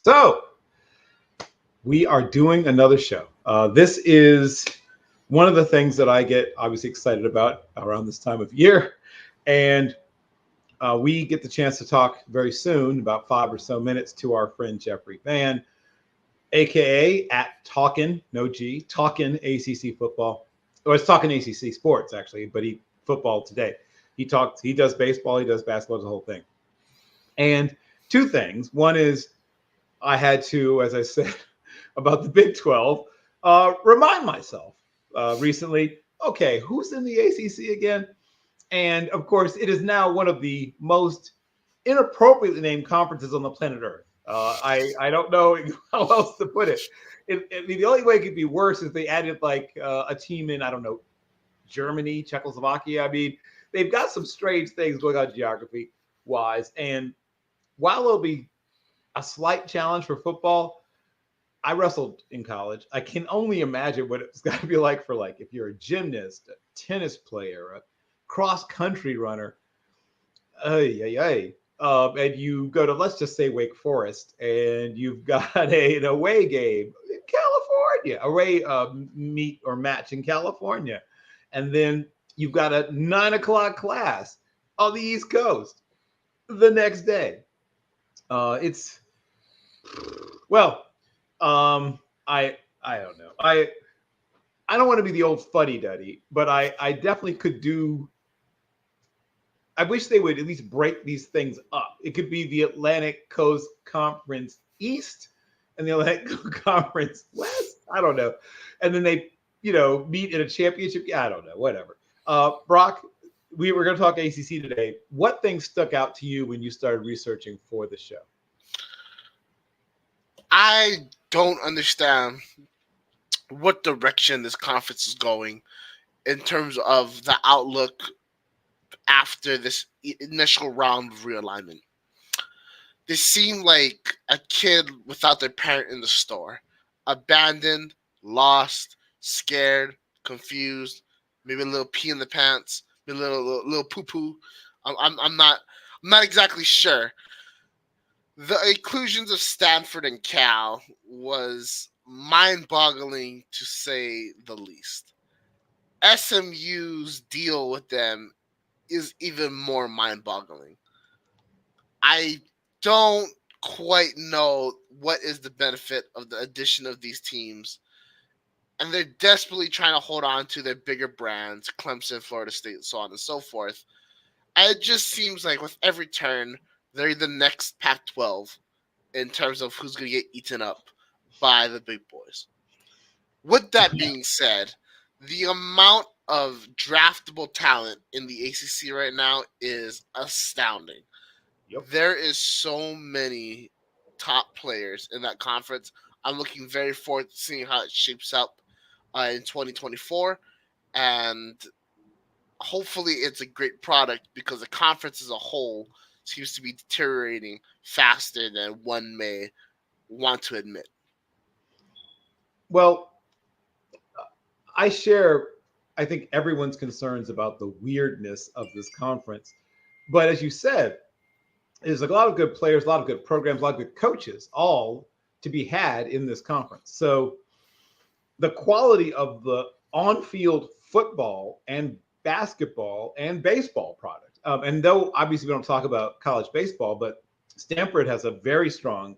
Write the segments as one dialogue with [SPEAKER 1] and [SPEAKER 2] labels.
[SPEAKER 1] So we are doing another show. This is one of the things that I get obviously excited about around this time of year. And we get the chance to talk very soon, about 5 or so minutes, to our friend Jeffrey Fann, aka at Talkin', no G, Talkin' ACC football. Or it's Talkin' ACC sports actually, but football today. He does baseball, he does basketball, the whole thing. And two things. One is I had to, as I said, about the Big 12, remind myself recently, okay, who's in the ACC again? And of course, it is now one of the most inappropriately named conferences on the planet Earth. I don't know how else to put it. The only way it could be worse is they added like a team in, I don't know, Germany, Czechoslovakia. I mean, they've got some strange things going on geography wise. And while it'll be a slight challenge for football, I wrestled in college. I can only imagine what it's got to be like for, like, if you're a gymnast, a tennis player, a cross country runner, and you go to, let's just say, Wake Forest, and you've got an away game in California, away meet or match in California, and then you've got a 9 o'clock class on the East Coast the next day. It's well, I don't know. I don't want to be the old fuddy duddy, but I definitely could do. I wish they would at least break these things up. It could be the Atlantic Coast Conference East and the Atlantic Coast Conference West. I don't know. And then they, meet in a championship. I don't know. Whatever. Brock, we were going to talk ACC today. What things stuck out to you when you started researching for the show?
[SPEAKER 2] I don't understand what direction this conference is going in terms of the outlook after this initial round of realignment. They seem like a kid without their parent in the store, abandoned, lost, scared, confused, maybe a little pee in the pants, maybe a little poo poo. I'm not exactly sure. The inclusions of Stanford and Cal was mind-boggling, to say the least. SMU's deal with them is even more mind-boggling. I don't quite know what is the benefit of the addition of these teams, and they're desperately trying to hold on to their bigger brands, Clemson, Florida State, so on and so forth. And it just seems like with every turn, they're the next Pac-12 in terms of who's going to get eaten up by the big boys. With that being said, the amount of draftable talent in the ACC right now is astounding. Yep. There is so many top players in that conference. I'm looking very forward to seeing how it shapes up in 2024. And hopefully it's a great product, because the conference as a whole seems to be deteriorating faster than one may want to admit.
[SPEAKER 1] Well, I share, I think, everyone's concerns about the weirdness of this conference. But as you said, there's a lot of good players, a lot of good programs, a lot of good coaches, all to be had in this conference. So the quality of the on-field football and basketball and baseball product. And though obviously we don't talk about college baseball, but Stanford has a very strong,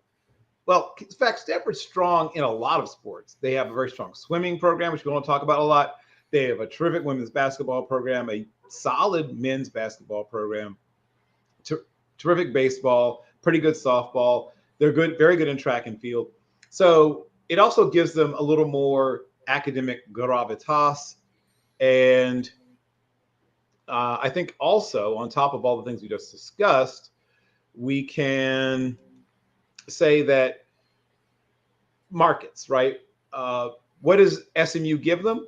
[SPEAKER 1] well, in fact, Stanford's strong in a lot of sports. They have a very strong swimming program, which we don't talk about a lot. They have a terrific women's basketball program, a solid men's basketball program, terrific baseball, pretty good softball. They're good, very good in track and field. So it also gives them a little more academic gravitas. And I think also, on top of all the things we just discussed, we can say that markets, right? What does SMU give them?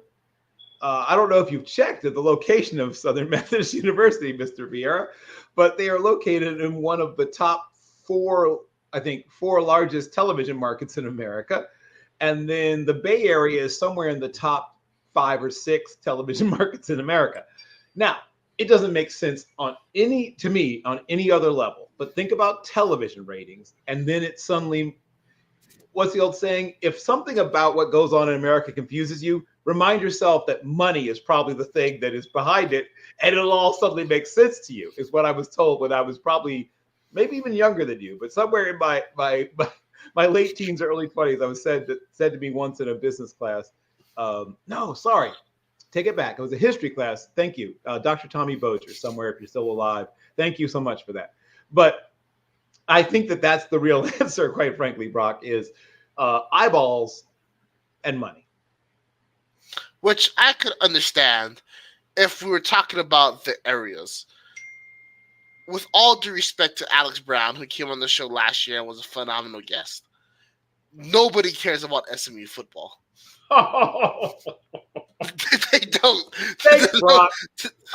[SPEAKER 1] I don't know if you've checked at the location of Southern Methodist University, Mr. Vieira, but they are located in one of the top four largest television markets in America. And then the Bay Area is somewhere in the top 5 or 6 television markets in America. Now, it doesn't make sense on any other level, but think about television ratings. And then it suddenly, what's the old saying? If something about what goes on in America confuses you, remind yourself that money is probably the thing that is behind it, and it'll all suddenly make sense to you. Is what I was told when I was probably maybe even younger than you, but somewhere in my late teens, early 20s, I was said to me once in a business class. No, sorry, take it back. It was a history class. Thank you, Dr. Tommy Boger, somewhere if you're still alive. Thank you so much for that. But I think that that's the real answer, quite frankly, Brock, is eyeballs and money.
[SPEAKER 2] Which I could understand if we were talking about the areas. With all due respect to Alex Brown, who came on the show last year and was a phenomenal guest, nobody cares about SMU football. They don't.
[SPEAKER 1] Thanks, Brock.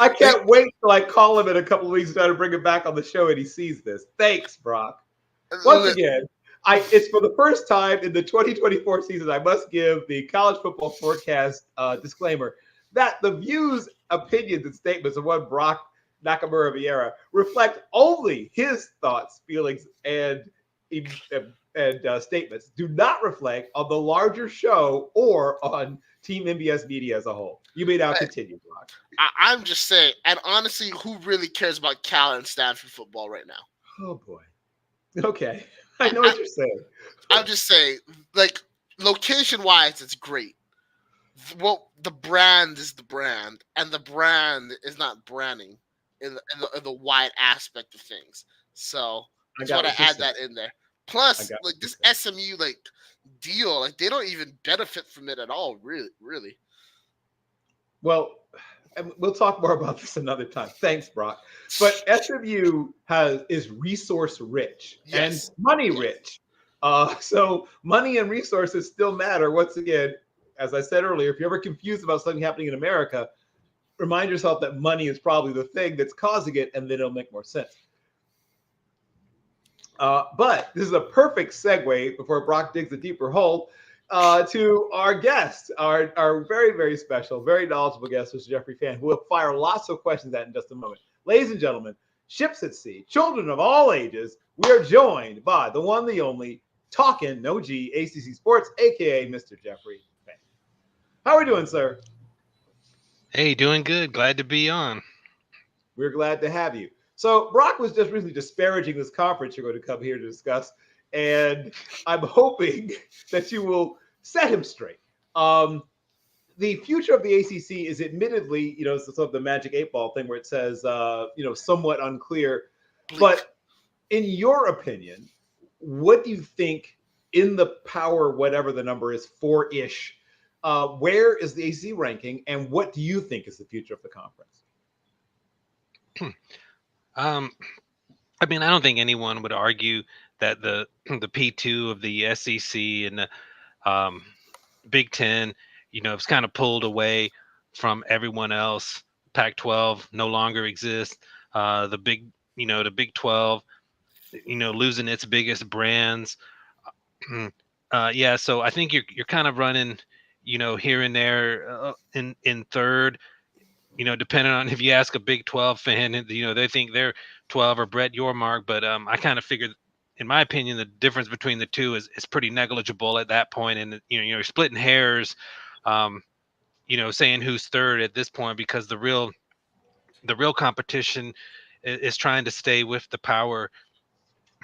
[SPEAKER 1] I can't wait till I call him in a couple of weeks to try to bring him back on the show and he sees this. Thanks, Brock. Once again, it's for the first time in the 2024 season, I must give the college football forecast disclaimer that the views, opinions, and statements of one Brock Nakamura Vieira reflect only his thoughts, feelings, and statements. Do not reflect on the larger show or on Team MBS Media as a whole. You may now continue, Brock.
[SPEAKER 2] I'm just saying, and honestly, who really cares about Cal and Stanford football right now?
[SPEAKER 1] Oh boy. Okay, I know what you're saying.
[SPEAKER 2] I'm just saying, like, location-wise, it's great. Well, the brand is the brand, and the brand is not branding in the wide aspect of things. So I just want to add that in there. Plus, like this SMU deal, they don't even benefit from it at all, really.
[SPEAKER 1] Well, we'll talk more about this another time. Thanks, Brock. But SMU is resource rich and money rich. So money and resources still matter. Once again, as I said earlier, if you're ever confused about something happening in America, remind yourself that money is probably the thing that's causing it, and then it'll make more sense. But this is a perfect segue before Brock digs a deeper hole to our guest, our very, very special, very knowledgeable guest, Mr. Jeffrey Fann, who will fire lots of questions at in just a moment. Ladies and gentlemen, ships at sea, children of all ages, we are joined by the one, the only, talking no G ACC Sports, aka Mr. Jeffrey Fann. How are we doing, sir?
[SPEAKER 3] Hey, doing good. Glad to be on.
[SPEAKER 1] We're glad to have you. So Brock was just recently disparaging this conference you're going to come here to discuss, and I'm hoping that you will set him straight. The future of the ACC is admittedly, it's sort of the magic 8-ball thing where it says, somewhat unclear. But in your opinion, what do you think in the power, whatever the number is, 4-ish, where is the ACC ranking, and what do you think is the future of the conference?
[SPEAKER 3] I mean, I don't think anyone would argue that the P2 of the SEC and the Big Ten, it's kind of pulled away from everyone else. Pac-12 no longer exists. The Big 12, losing its biggest brands. So I think you're kind of running, here and there in third. Depending on if you ask a Big 12 fan, they think they're 12 or Brett Yormark. But I kind of figured, in my opinion, the difference between the two is pretty negligible at that point. And, you're splitting hairs, saying who's third at this point, because the real competition is trying to stay with the power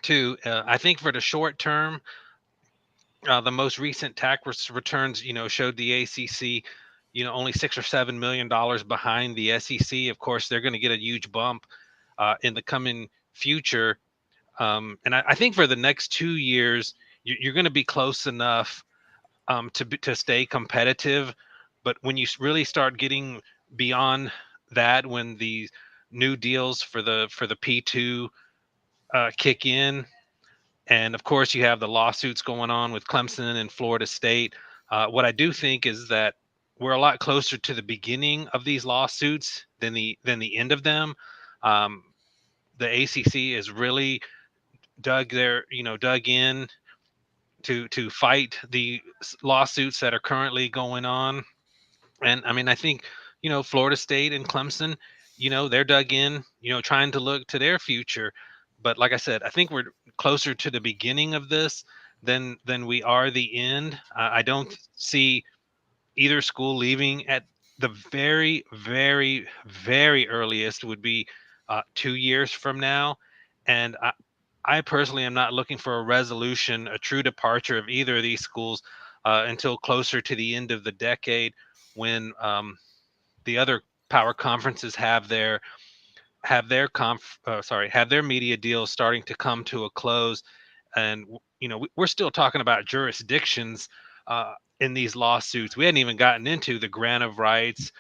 [SPEAKER 3] too. I think for the short term, the most recent tax returns, showed the ACC, only $6 or $7 million behind the SEC. Of course, they're going to get a huge bump in the coming future. And I think for the next 2 years, you're going to be close enough to stay competitive. But when you really start getting beyond that, when the new deals for the P2 kick in, and of course you have the lawsuits going on with Clemson and Florida State, what I do think is that we're a lot closer to the beginning of these lawsuits than the end of them. The ACC is really dug in to fight the lawsuits that are currently going on. And I mean, I think, Florida State and Clemson, they're dug in, trying to look to their future. But like I said, I think we're closer to the beginning of this then we are the end. I don't see either school leaving. At the very, very, very earliest would be 2 years from now. And I personally am not looking for a resolution, a true departure of either of these schools until closer to the end of the decade, when the other power conferences have their media deals starting to come to a close. And we're still talking about jurisdictions in these lawsuits. We hadn't even gotten into the grant of rights.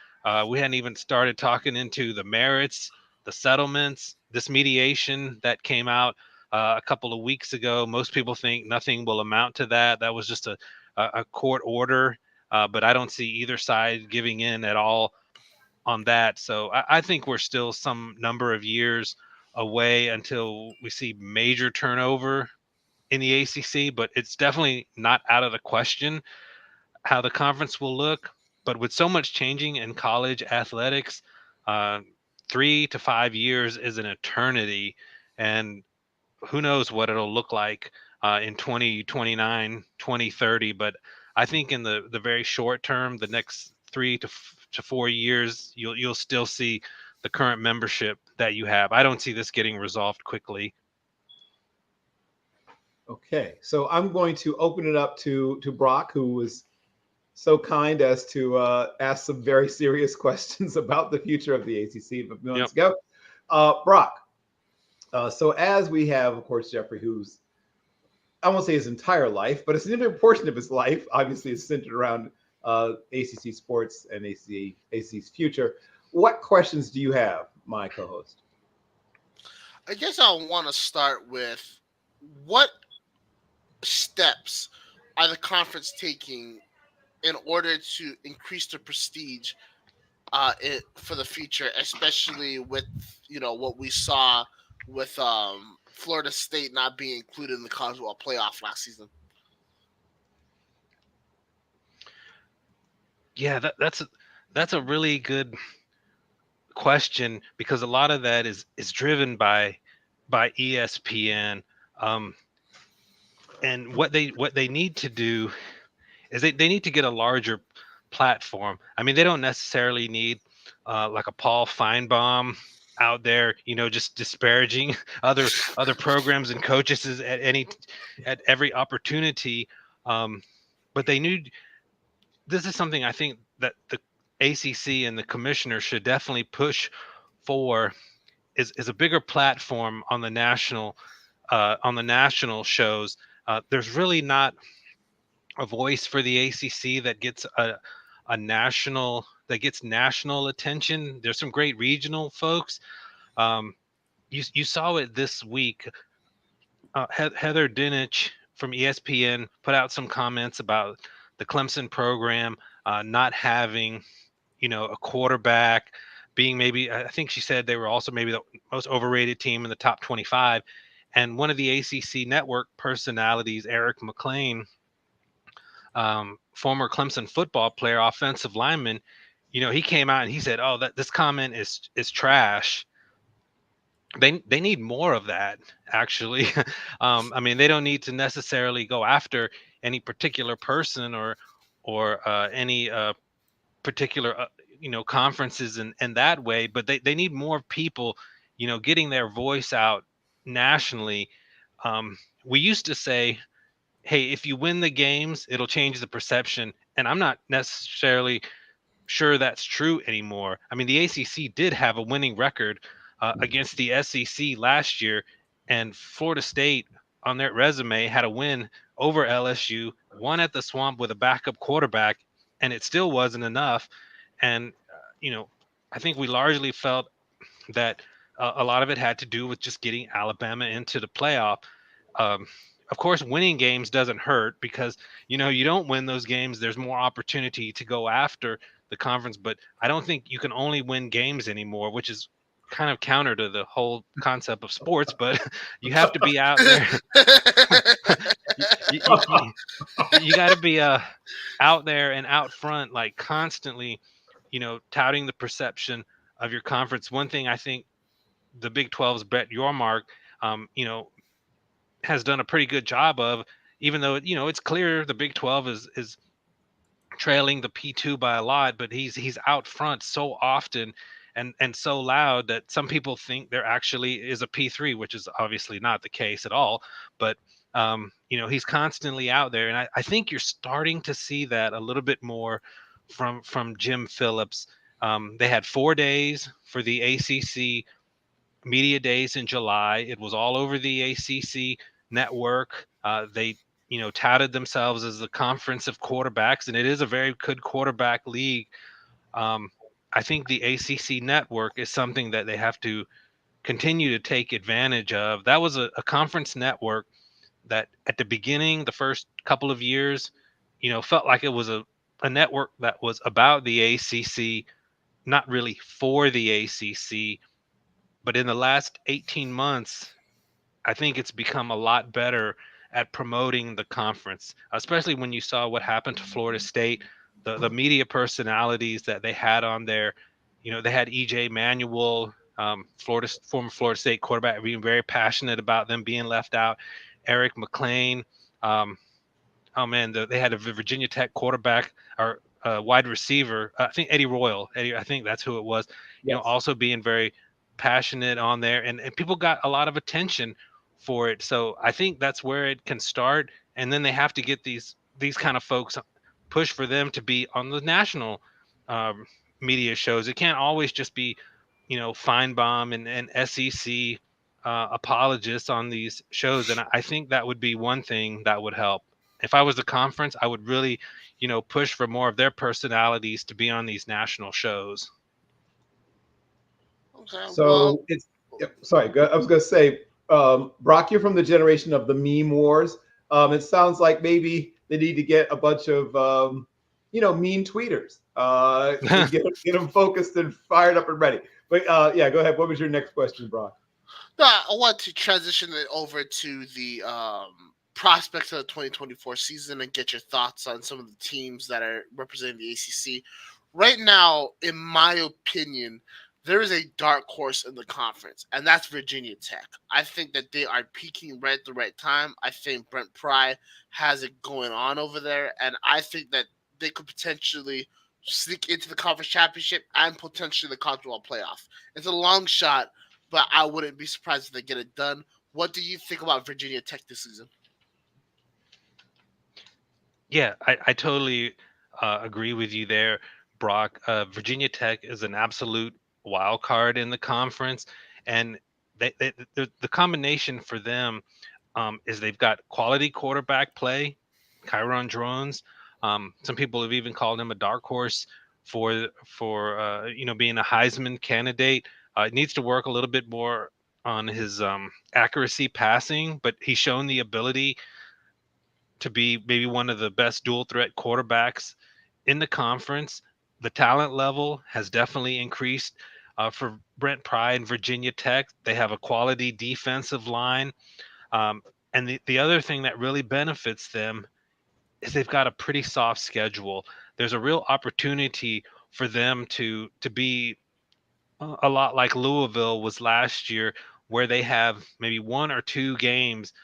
[SPEAKER 3] We hadn't even started talking into the merits, the settlements, this mediation that came out a couple of weeks ago. Most people think nothing will amount to that. That was just a court order, but I don't see either side giving in at all on that. So I think we're still some number of years away until we see major turnover in the ACC, but it's definitely not out of the question how the conference will look. But with so much changing in college athletics, uh, 3 to 5 years is an eternity. And who knows what it'll look like in 2029, 2030. But I think in the very short term, the next 3 to 4 years, you'll still see the current membership that you have. I don't see this getting resolved quickly.
[SPEAKER 1] Okay, so I'm going to open it up to Brock, who was so kind as to ask some very serious questions about the future of the ACC a few months ago. Brock, so as we have, of course, Jeffrey, who's, I won't say his entire life, but a significant portion of his life, obviously, is centered around ACC sports and ACC's future. What questions do you have, my co-host?
[SPEAKER 2] I guess I want to start with what steps are the conference taking in order to increase the prestige for the future, especially with what we saw with Florida State not being included in the college football playoff last season.
[SPEAKER 3] Yeah, that's a really good question, because a lot of that is driven by ESPN. And what they need to do is they need to get a larger platform. I mean, they don't necessarily need like a Paul Feinbaum out there, just disparaging other programs and coaches at every opportunity. But they need this is something I think that the ACC and the commissioner should definitely push for, is a bigger platform on the national shows. There's really not a voice for the ACC that gets a national attention. There's some great regional folks. You saw it this week. Heather Dinich from ESPN put out some comments about the Clemson program not having, a quarterback, being maybe, I think she said they were also maybe the most overrated team in the top 25. And one of the ACC network personalities, Eric McLean, former Clemson football player, offensive lineman, he came out and he said, "Oh, that this comment is trash." They need more of that, actually. I mean, they don't need to necessarily go after any particular person or any particular conferences in that way, but they need more people getting their voice out nationally. We used to say, hey, if you win the games, it'll change the perception, and I'm not necessarily sure that's true anymore. I mean, the ACC did have a winning record against the SEC last year, and Florida State on their resume had a win over LSU, won at the Swamp with a backup quarterback, and it still wasn't enough. And I think we largely felt that a lot of it had to do with just getting Alabama into the playoff. Um, of course, winning games doesn't hurt, because you don't win those games, there's more opportunity to go after the conference. But I don't think you can only win games anymore, which is kind of counter to the whole concept of sports. But you have to be out there. You got to be out there and out front, like constantly, touting the perception of your conference. One thing I think the Big 12's Brett Yormark, has done a pretty good job of even though it's clear the Big 12 is trailing the P2 by a lot, but he's out front so often and so loud that some people think there actually is a P3, which is obviously not the case at all. But he's constantly out there, and I think you're starting to see that a little bit more from Jim Phillips. They had 4 days for the ACC media days in July. It was all over the ACC network. They touted themselves as the conference of quarterbacks, and it is a very good quarterback league. um, I think the ACC network is something that they have to continue to take advantage of. That was a conference network that at the beginning, the first couple of years, felt like it was a network that was about the ACC, not really for the ACC. But in the last 18 months, I think it's become a lot better at promoting the conference, especially when you saw what happened to Florida State, the media personalities that they had on there. They had EJ Manuel, former Florida State quarterback, being very passionate about them being left out. Eric McLean, um, oh man, they had a Virginia Tech quarterback or wide receiver. I think Eddie Royal. Eddie, I think that's who it was.
[SPEAKER 1] Yes.
[SPEAKER 3] Also being very passionate on there, and people got a lot of attention for it. So I think that's where it can start, and then they have to get these kind of folks push for them to be on the national um, media shows. It can't always just be Feinbaum and SEC apologists on these shows, and I think that would be one thing that would help. If I was the conference, I would really, push for more of their personalities to be on these national shows.
[SPEAKER 2] Okay, well,
[SPEAKER 1] So it's sorry. I was going to say, Brock, you're from the generation of the meme wars. It sounds like maybe they need to get a bunch of mean tweeters to get them focused and fired up and ready. But yeah, go ahead. What was your next question, Brock?
[SPEAKER 2] no, I want to transition it over to the prospects of the 2024 season and get your thoughts on some of the teams that are representing the ACC. Right now, in my opinion, there is a dark horse in the conference, and that's Virginia Tech. I think that they are peaking right at the right time. I think Brent Pry has it going on over there, and I think that they could potentially sneak into the conference championship and potentially the college football playoff. It's a long shot, but I wouldn't be surprised if they get it done. What do you think about Virginia Tech this season?
[SPEAKER 3] Yeah, I totally agree with you there, Brock. Virginia Tech is an absolute wild card in the conference, and the combination for them is they've got quality quarterback play, Kyron Drones. Some people have even called him a dark horse for being a Heisman candidate. It needs to work a little bit more on his accuracy passing, but he's shown the ability to be maybe one of the best dual threat quarterbacks in the conference. The talent level has definitely increased for Brent Pry and Virginia Tech. They have a quality defensive line. Um, and the other thing that really benefits them is they've got a pretty soft schedule. There's a real opportunity for them to be a lot like Louisville was last year, where they have maybe one or two games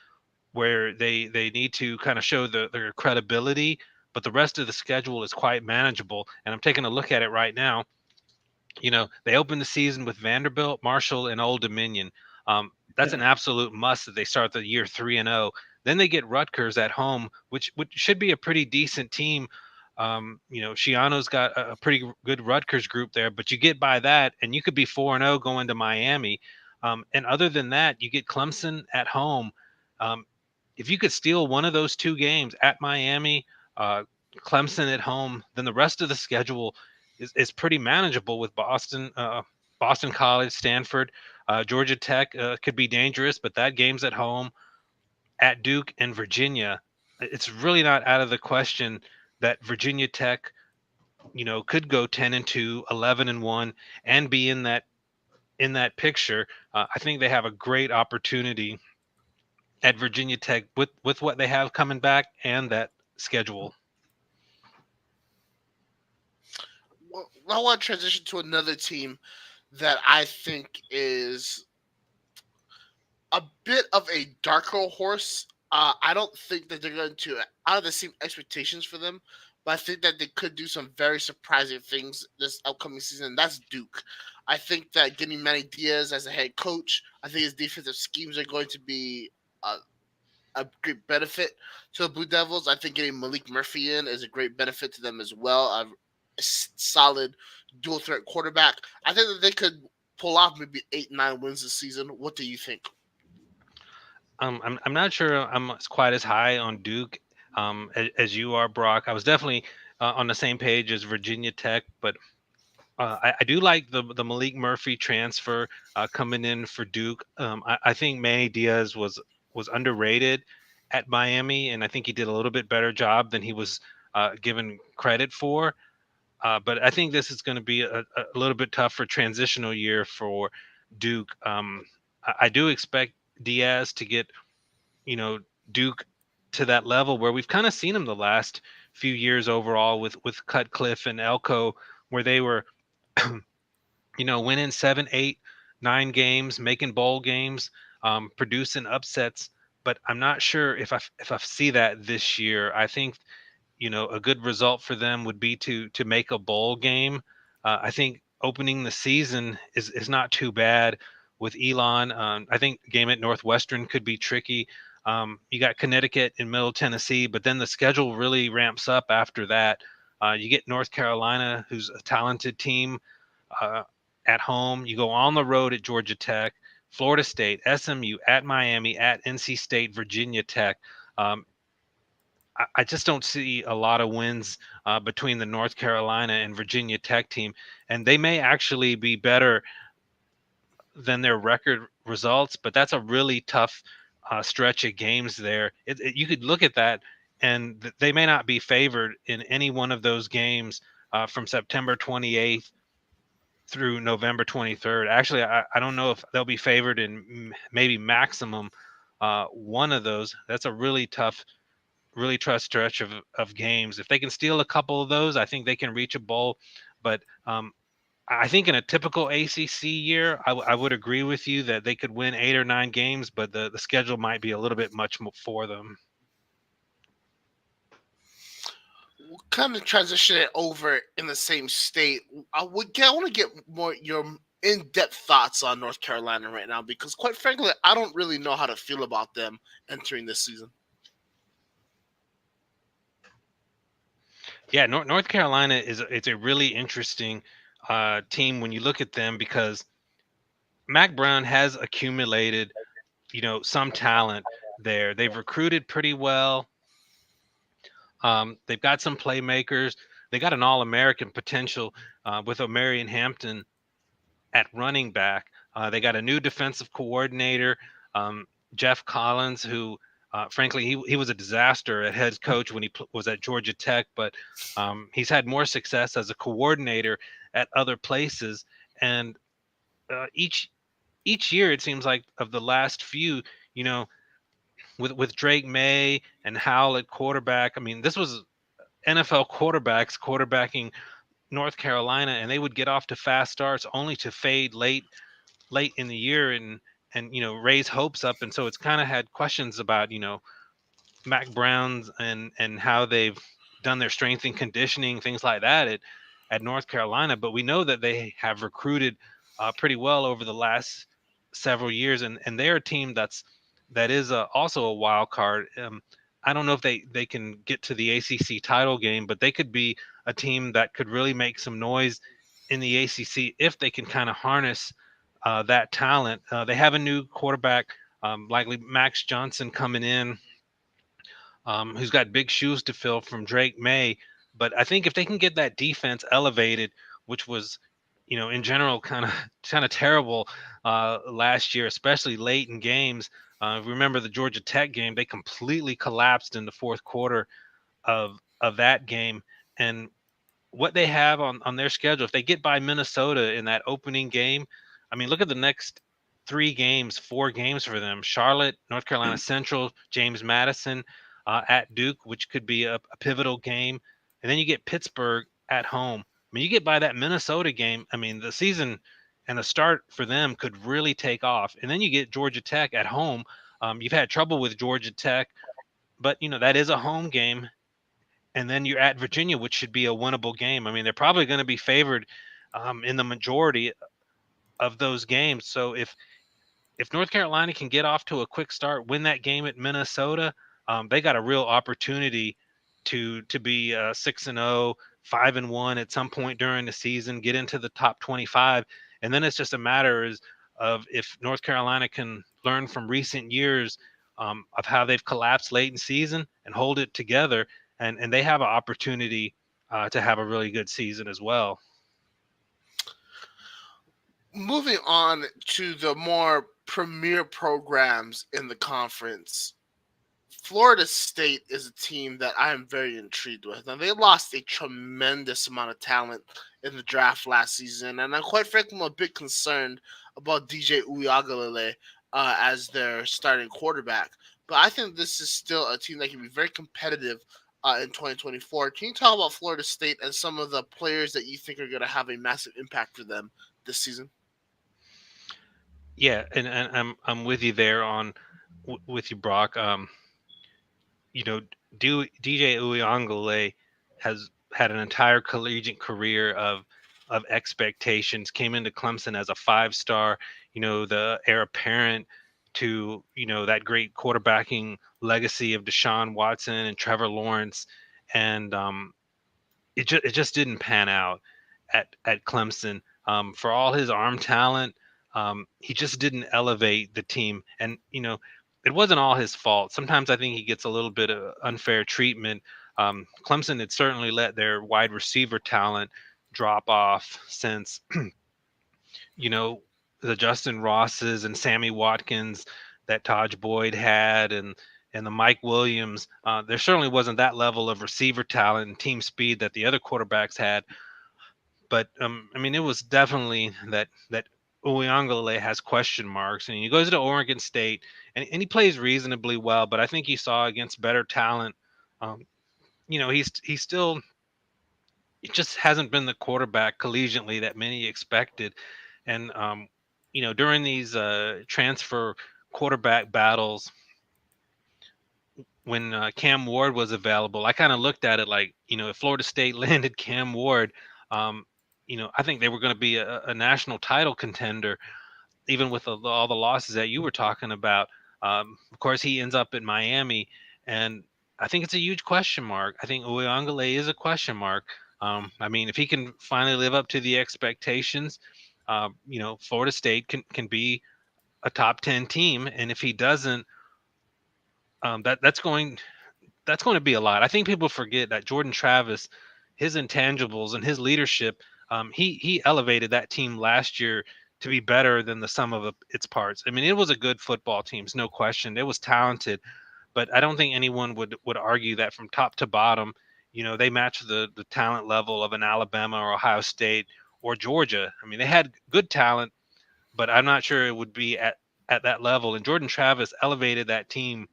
[SPEAKER 3] where they need to kind of show their credibility, but the rest of the schedule is quite manageable. And I'm taking a look at it right now. They open the season with Vanderbilt, Marshall, and Old Dominion. That's an absolute must that they start the year 3-0. Then they get Rutgers at home, which should be a pretty decent team. Shiano's got a pretty good Rutgers group there, but you get by that, and you could be 4-0 going to Miami. And other than that, you get Clemson at home. Um, if you could steal one of those two games at Miami, Clemson at home, then the rest of the schedule is pretty manageable with Boston College, Stanford, Georgia Tech could be dangerous, but that game's at home. At Duke and Virginia, it's really not out of the question that Virginia Tech, could go 10-2, 11-1, and be in that picture. I think they have a great opportunity at Virginia Tech with what they have coming back and that schedule.
[SPEAKER 2] Well, I want to transition to another team that I think is a bit of a darker horse. I don't think that they're going to out of the same expectations for them, but I think that they could do some very surprising things this upcoming season. That's Duke. I think that getting Manny Diaz as a head coach, I think his defensive schemes are going to be a, a great benefit to the Blue Devils. I think getting Malik Murphy in is a great benefit to them as well. Solid dual threat quarterback. I think that they could pull off maybe 8, 9 wins this season. What do you think?
[SPEAKER 3] I'm not sure I'm quite as high on Duke as you are, Brock. I was definitely on the same page as Virginia Tech, but I do like the Malik Murphy transfer coming in for Duke. I think Manny Diaz was underrated at Miami, and I think he did a little bit better job than he was given credit for. But I think this is going to be a little bit tougher transitional year for Duke. I do expect Diaz to get you know Duke to that level where we've kind of seen him the last few years overall with Cutcliffe and Elko, where they were winning 7, 8, 9 games, making bowl games, producing upsets. But I'm not sure if I see that this year. I think a good result for them would be to make a bowl game. I think opening the season is not too bad with Elon. I think game at Northwestern could be tricky. You got Connecticut and Middle Tennessee, but then the schedule really ramps up after that. You get North Carolina, who's a talented team uh, at home. You go on the road at Georgia Tech, Florida State, SMU, at Miami, at NC State, Virginia Tech. Um, I just don't see a lot of wins between the North Carolina and Virginia Tech team, and they may actually be better than their record results, but that's a really tough stretch of games there. You could look at that, and they may not be favored in any one of those games from September 28th through November 23rd. Actually, I don't know if they'll be favored in maybe maximum one of those. That's a really tough stretch of games. If they can steal a couple of those, I think they can reach a bowl. But I think in a typical ACC year, I would agree with you that they could win 8 or 9 games, but the schedule might be a little bit much for them.
[SPEAKER 2] We'll kind of transition it over in the same state. I want to get more your in-depth thoughts on North Carolina right now because, quite frankly, I don't really know how to feel about them entering this season.
[SPEAKER 3] Yeah, North Carolina it's a really interesting team when you look at them because Mac Brown has accumulated, some talent there. They've recruited pretty well. They've got some playmakers. They got an All-American potential with Omarion Hampton at running back. They got a new defensive coordinator, Jeff Collins, who, frankly, he was a disaster at head coach when he was at Georgia Tech, but he's had more success as a coordinator at other places. And each year, it seems like of the last few, you know, with Drake May and Howell at quarterback. I mean, this was NFL quarterbacks quarterbacking North Carolina, and they would get off to fast starts only to fade late in the year and raise hopes up. And so it's kind of had questions about Mac Brown's and how they've done their strength and conditioning, things like that at North Carolina. But we know that they have recruited pretty well over the last several years, and they're a team that is also a wild card. I don't know if they can get to the ACC title game, but they could be a team that could really make some noise in the ACC if they can kind of harness that talent. They have a new quarterback, likely Max Johnson coming in, who's got big shoes to fill from Drake May. But I think if they can get that defense elevated, which was, in general, kind of terrible last year, especially late in games. Remember the Georgia Tech game? They completely collapsed in the fourth quarter of that game. And what they have on their schedule, if they get by Minnesota in that opening game, I mean, look at the next 3 games, 4 games for them: Charlotte, North Carolina Central, James Madison at Duke, which could be a pivotal game, and then you get Pittsburgh at home. I mean, you get by that Minnesota game. I mean, the season and the start for them could really take off, and then you get Georgia Tech at home. You've had trouble with Georgia Tech, but that is a home game. And then you're at Virginia, which should be a winnable game. I mean, they're probably going to be favored in the majority of those games. So if North Carolina can get off to a quick start, win that game at Minnesota, they got a real opportunity to be 6-0, 5-1 at some point during the season, get into the top 25, and then it's just a matter of if North Carolina can learn from recent years of how they've collapsed late in season and hold it together, and they have an opportunity to have a really good season as well.
[SPEAKER 2] Moving on to the more premier programs in the conference, Florida State is a team that I am very intrigued with. Now, they lost a tremendous amount of talent in the draft last season, and I'm quite frankly a bit concerned about DJ Uiagalelei as their starting quarterback. But I think this is still a team that can be very competitive in 2024. Can you talk about Florida State and some of the players that you think are going to have a massive impact for them this season?
[SPEAKER 3] Yeah, and I'm with you there with you, Brock. You know, DJ Uyunglele has had an entire collegiate career of expectations. Came into Clemson as a 5-star. The heir apparent to that great quarterbacking legacy of Deshaun Watson and Trevor Lawrence, and it just didn't pan out at Clemson. For all his arm talent, he just didn't elevate the team. And it wasn't all his fault. Sometimes I think he gets a little bit of unfair treatment. Clemson had certainly let their wide receiver talent drop off since the Justin Rosses and Sammy Watkins that Taj Boyd had, and the Mike Williams. There certainly wasn't that level of receiver talent and team speed that the other quarterbacks had. But I mean, it was definitely that Uyunglele has question marks, and he goes to Oregon State, and he plays reasonably well. But I think you saw against better talent. Um, he's still, he just hasn't been the quarterback collegiately that many expected. And during these transfer quarterback battles, when Cam Ward was available, I kind of looked at it like, if Florida State landed Cam Ward, um, I think they were going to be a national title contender, even with all the losses that you were talking about. Of course, he ends up in Miami, and I think it's a huge question mark. I think Uyunglele is a question mark. I mean, if he can finally live up to the expectations, Florida State can be a top 10 team, and if he doesn't, that's going to be a lot. I think people forget that Jordan Travis, his intangibles and his leadership, he elevated that team last year to be better than the sum of its parts. I mean, it was a good football team, no question. It was talented, but I don't think anyone would argue that from top to bottom, they match the talent level of an Alabama or Ohio State or Georgia. I mean, they had good talent, but I'm not sure it would be at that level. And Jordan Travis elevated that team.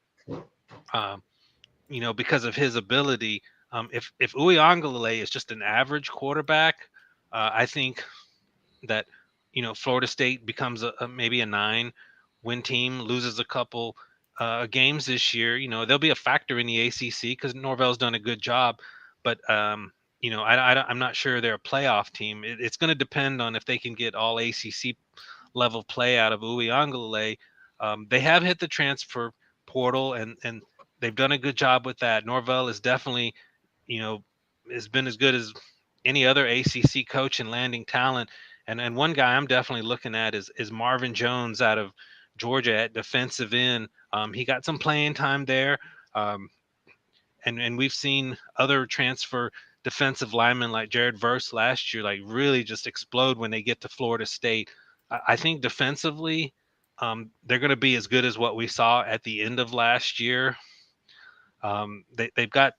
[SPEAKER 3] Um, because of his ability. If Uyunglele is just an average quarterback, I think that Florida State becomes maybe a 9-win team, loses a couple games this year. They'll be a factor in the ACC because Norvell's done a good job, but I'm not sure they're a playoff team. It's going to depend on if they can get all ACC level play out of Uyunglele. They have hit the transfer portal and they've done a good job with that. Norvell is definitely, has been as good as any other ACC coach in landing talent. And one guy I'm definitely looking at is Marvin Jones out of Georgia at defensive end. He got some playing time there. And we've seen other transfer defensive linemen like Jared Verse last year, like really just explode when they get to Florida State. I think defensively, they're going to be as good as what we saw at the end of last year. They've got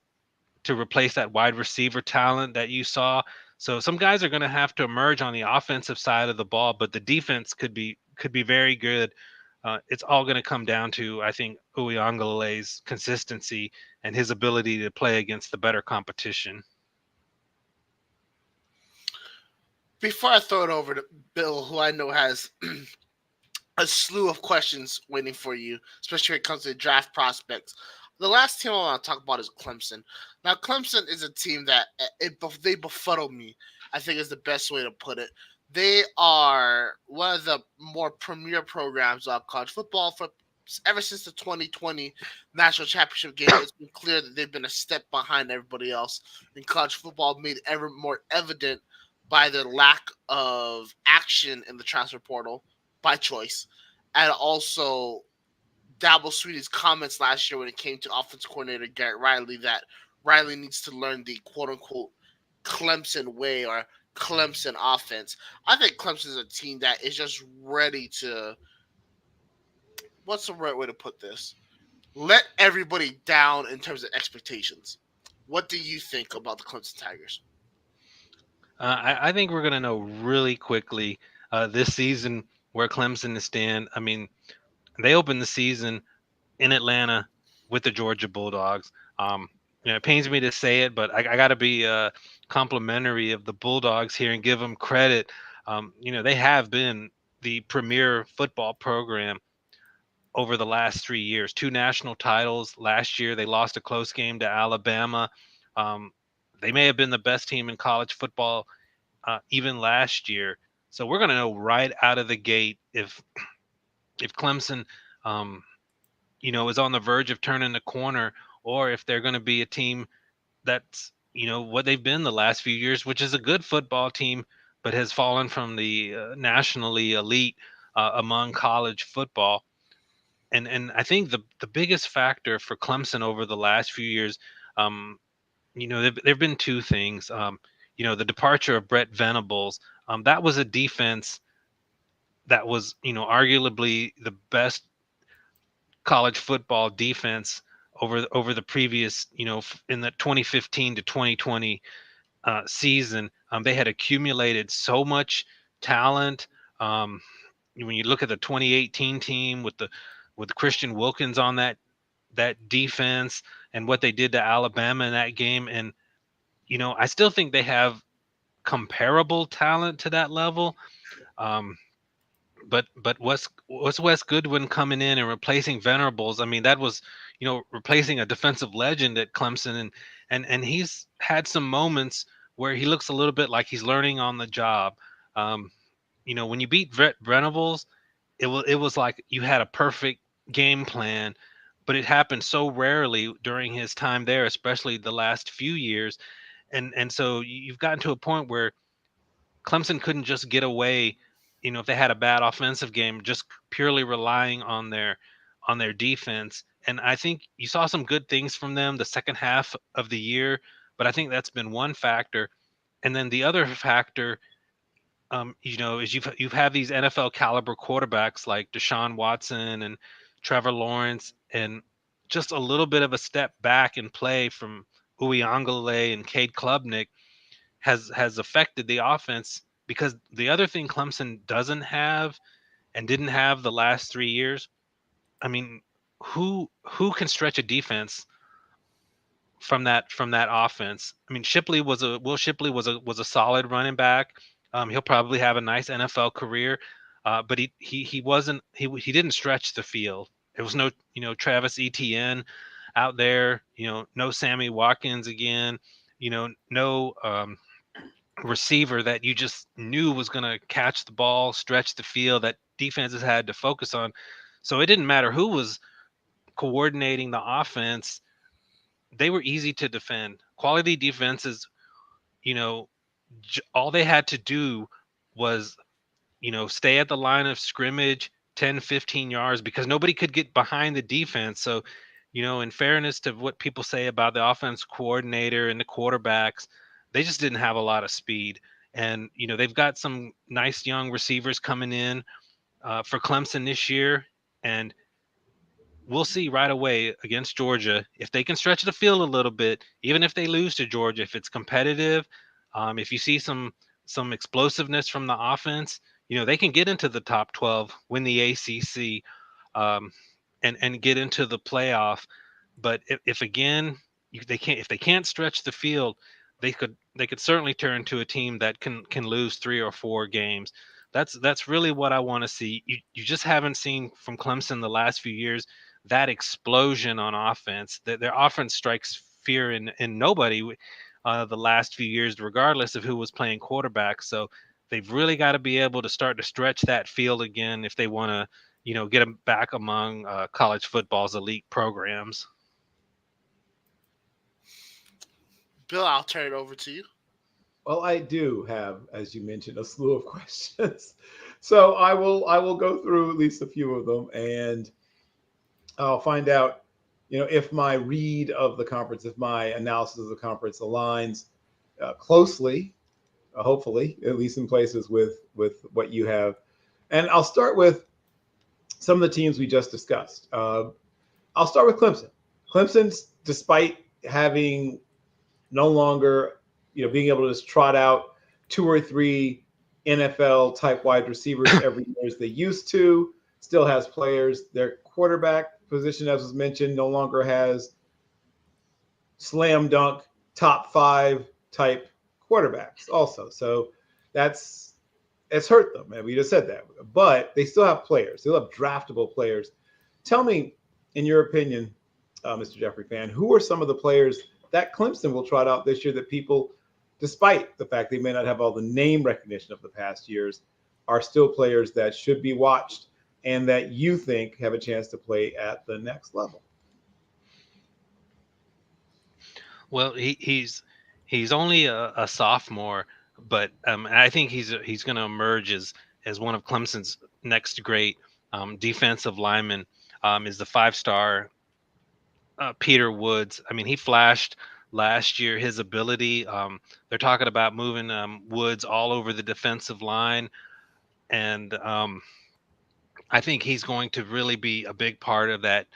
[SPEAKER 3] to replace that wide receiver talent that you saw. So some guys are going to have to emerge on the offensive side of the ball, but the defense could be very good. It's all going to come down to, I think, Uyunglele's consistency and his ability to play against the better competition.
[SPEAKER 2] Before I throw it over to Bill, who I know has a slew of questions waiting for you, especially when it comes to draft prospects. The last team I want to talk about is Clemson. Now, Clemson is a team that they befuddle me. I think is the best way to put it. They are one of the more premier programs of college football for ever since the 2020 national championship game. It's been clear that they've been a step behind everybody else in college football, made ever more evident by their lack of action in the transfer portal by choice, and also Dabble Sweetie's comments last year when it came to offensive coordinator Garrett Riley that Riley needs to learn the quote unquote Clemson way or Clemson offense. I think Clemson is a team that is just ready to, what's the right way to put this? Let everybody down in terms of expectations. What do you think about the Clemson Tigers?
[SPEAKER 3] I think we're going to know really quickly this season where Clemson is stand. I mean, they opened the season in Atlanta with the Georgia Bulldogs. It pains me to say it, but I got to be complimentary of the Bulldogs here and give them credit. They have been the premier football program over the last 3 years. Two national titles last year. They lost a close game to Alabama. Um, they may have been the best team in college football even last year. So we're going to know right out of the gate if Clemson, um, is on the verge of turning the corner, or if they're going to be a team that's what they've been the last few years, which is a good football team, but has fallen from the nationally elite among college football. And I think the biggest factor for Clemson over the last few years, um, there've been two things. The departure of Brett Venables, that was a defense that was, arguably the best college football defense over the previous, in the 2015 to 2020 season. They had accumulated so much talent. When you look at the 2018 team with Christian Wilkins on that defense and what they did to Alabama in that game, and I still think they have comparable talent to that level. Um, but what's Wes Goodwin coming in and replacing Venerables? I mean, that was replacing a defensive legend at Clemson, and he's had some moments where he looks a little bit like he's learning on the job. Um, when you beat Venables, it was like you had a perfect game plan, but it happened so rarely during his time there, especially the last few years, and so you've gotten to a point where Clemson couldn't just get away, if they had a bad offensive game, just purely relying on their defense. And I think you saw some good things from them the second half of the year, but I think that's been one factor. And then the other factor, is you've had these NFL caliber quarterbacks like Deshaun Watson and Trevor Lawrence, and just a little bit of a step back in play from Uyangale and Cade Klubnik has affected the offense, because the other thing Clemson doesn't have and didn't have the last 3 years. I mean, who can stretch a defense from that offense? I mean, Will Shipley was a solid running back. He'll probably have a nice NFL career, but he wasn't he didn't stretch the field. There was no Travis Etienne out there. No Sammy Watkins again. No receiver that you just knew was going to catch the ball, stretch the field, that defenses had to focus on. So it didn't matter who was coordinating the offense, they were easy to defend. Quality defenses, you know, all they had to do was, stay at the line of scrimmage 10, 15 yards, because nobody could get behind the defense. So, in fairness to what people say about the offense coordinator and the quarterbacks, they just didn't have a lot of speed. And, they've got some nice young receivers coming in for Clemson this year. And we'll see right away against Georgia if they can stretch the field a little bit, even if they lose to Georgia, if it's competitive, if you see some explosiveness from the offense, they can get into the top 12, win the ACC, um, and get into the playoff. But if again they can't, if they can't stretch the field, they could certainly turn to a team that can lose 3 or 4 games. That's really what I want to see. You just haven't seen from Clemson the last few years that explosion on offense. That their offense strikes fear in nobody the last few years, regardless of who was playing quarterback. So they've really got to be able to start to stretch that field again if they want to, get them back among college football's elite programs.
[SPEAKER 2] Bill, I'll turn it over to you.
[SPEAKER 1] Well, I do have, as you mentioned, a slew of questions. So I will go through at least a few of them, and I'll find out, if my read of the conference, if my analysis of the conference aligns closely, hopefully, at least in places with what you have. And I'll start with some of the teams we just discussed. I'll start with Clemson. Clemson's, despite having no longer, being able to just trot out two or three NFL type wide receivers every year as they used to, still has players. Their quarterback position, as was mentioned, no longer has slam dunk top five type quarterbacks also. So that's it's hurt them, and we just said that. But they still have players. They still have draftable players. Tell me, in your opinion, Mr. Jeffrey Fann, who are some of the players that Clemson will trot out this year that people, despite the fact they may not have all the name recognition of the past years, are still players that should be watched and that you think have a chance to play at the next level?
[SPEAKER 3] Well, he's only a sophomore, but I think he's going to emerge as one of Clemson's next great defensive linemen. Is the 5-star Peter Woods. I mean, he flashed last year his ability. They're talking about moving Woods all over the defensive line, and I think he's going to really be a big part of that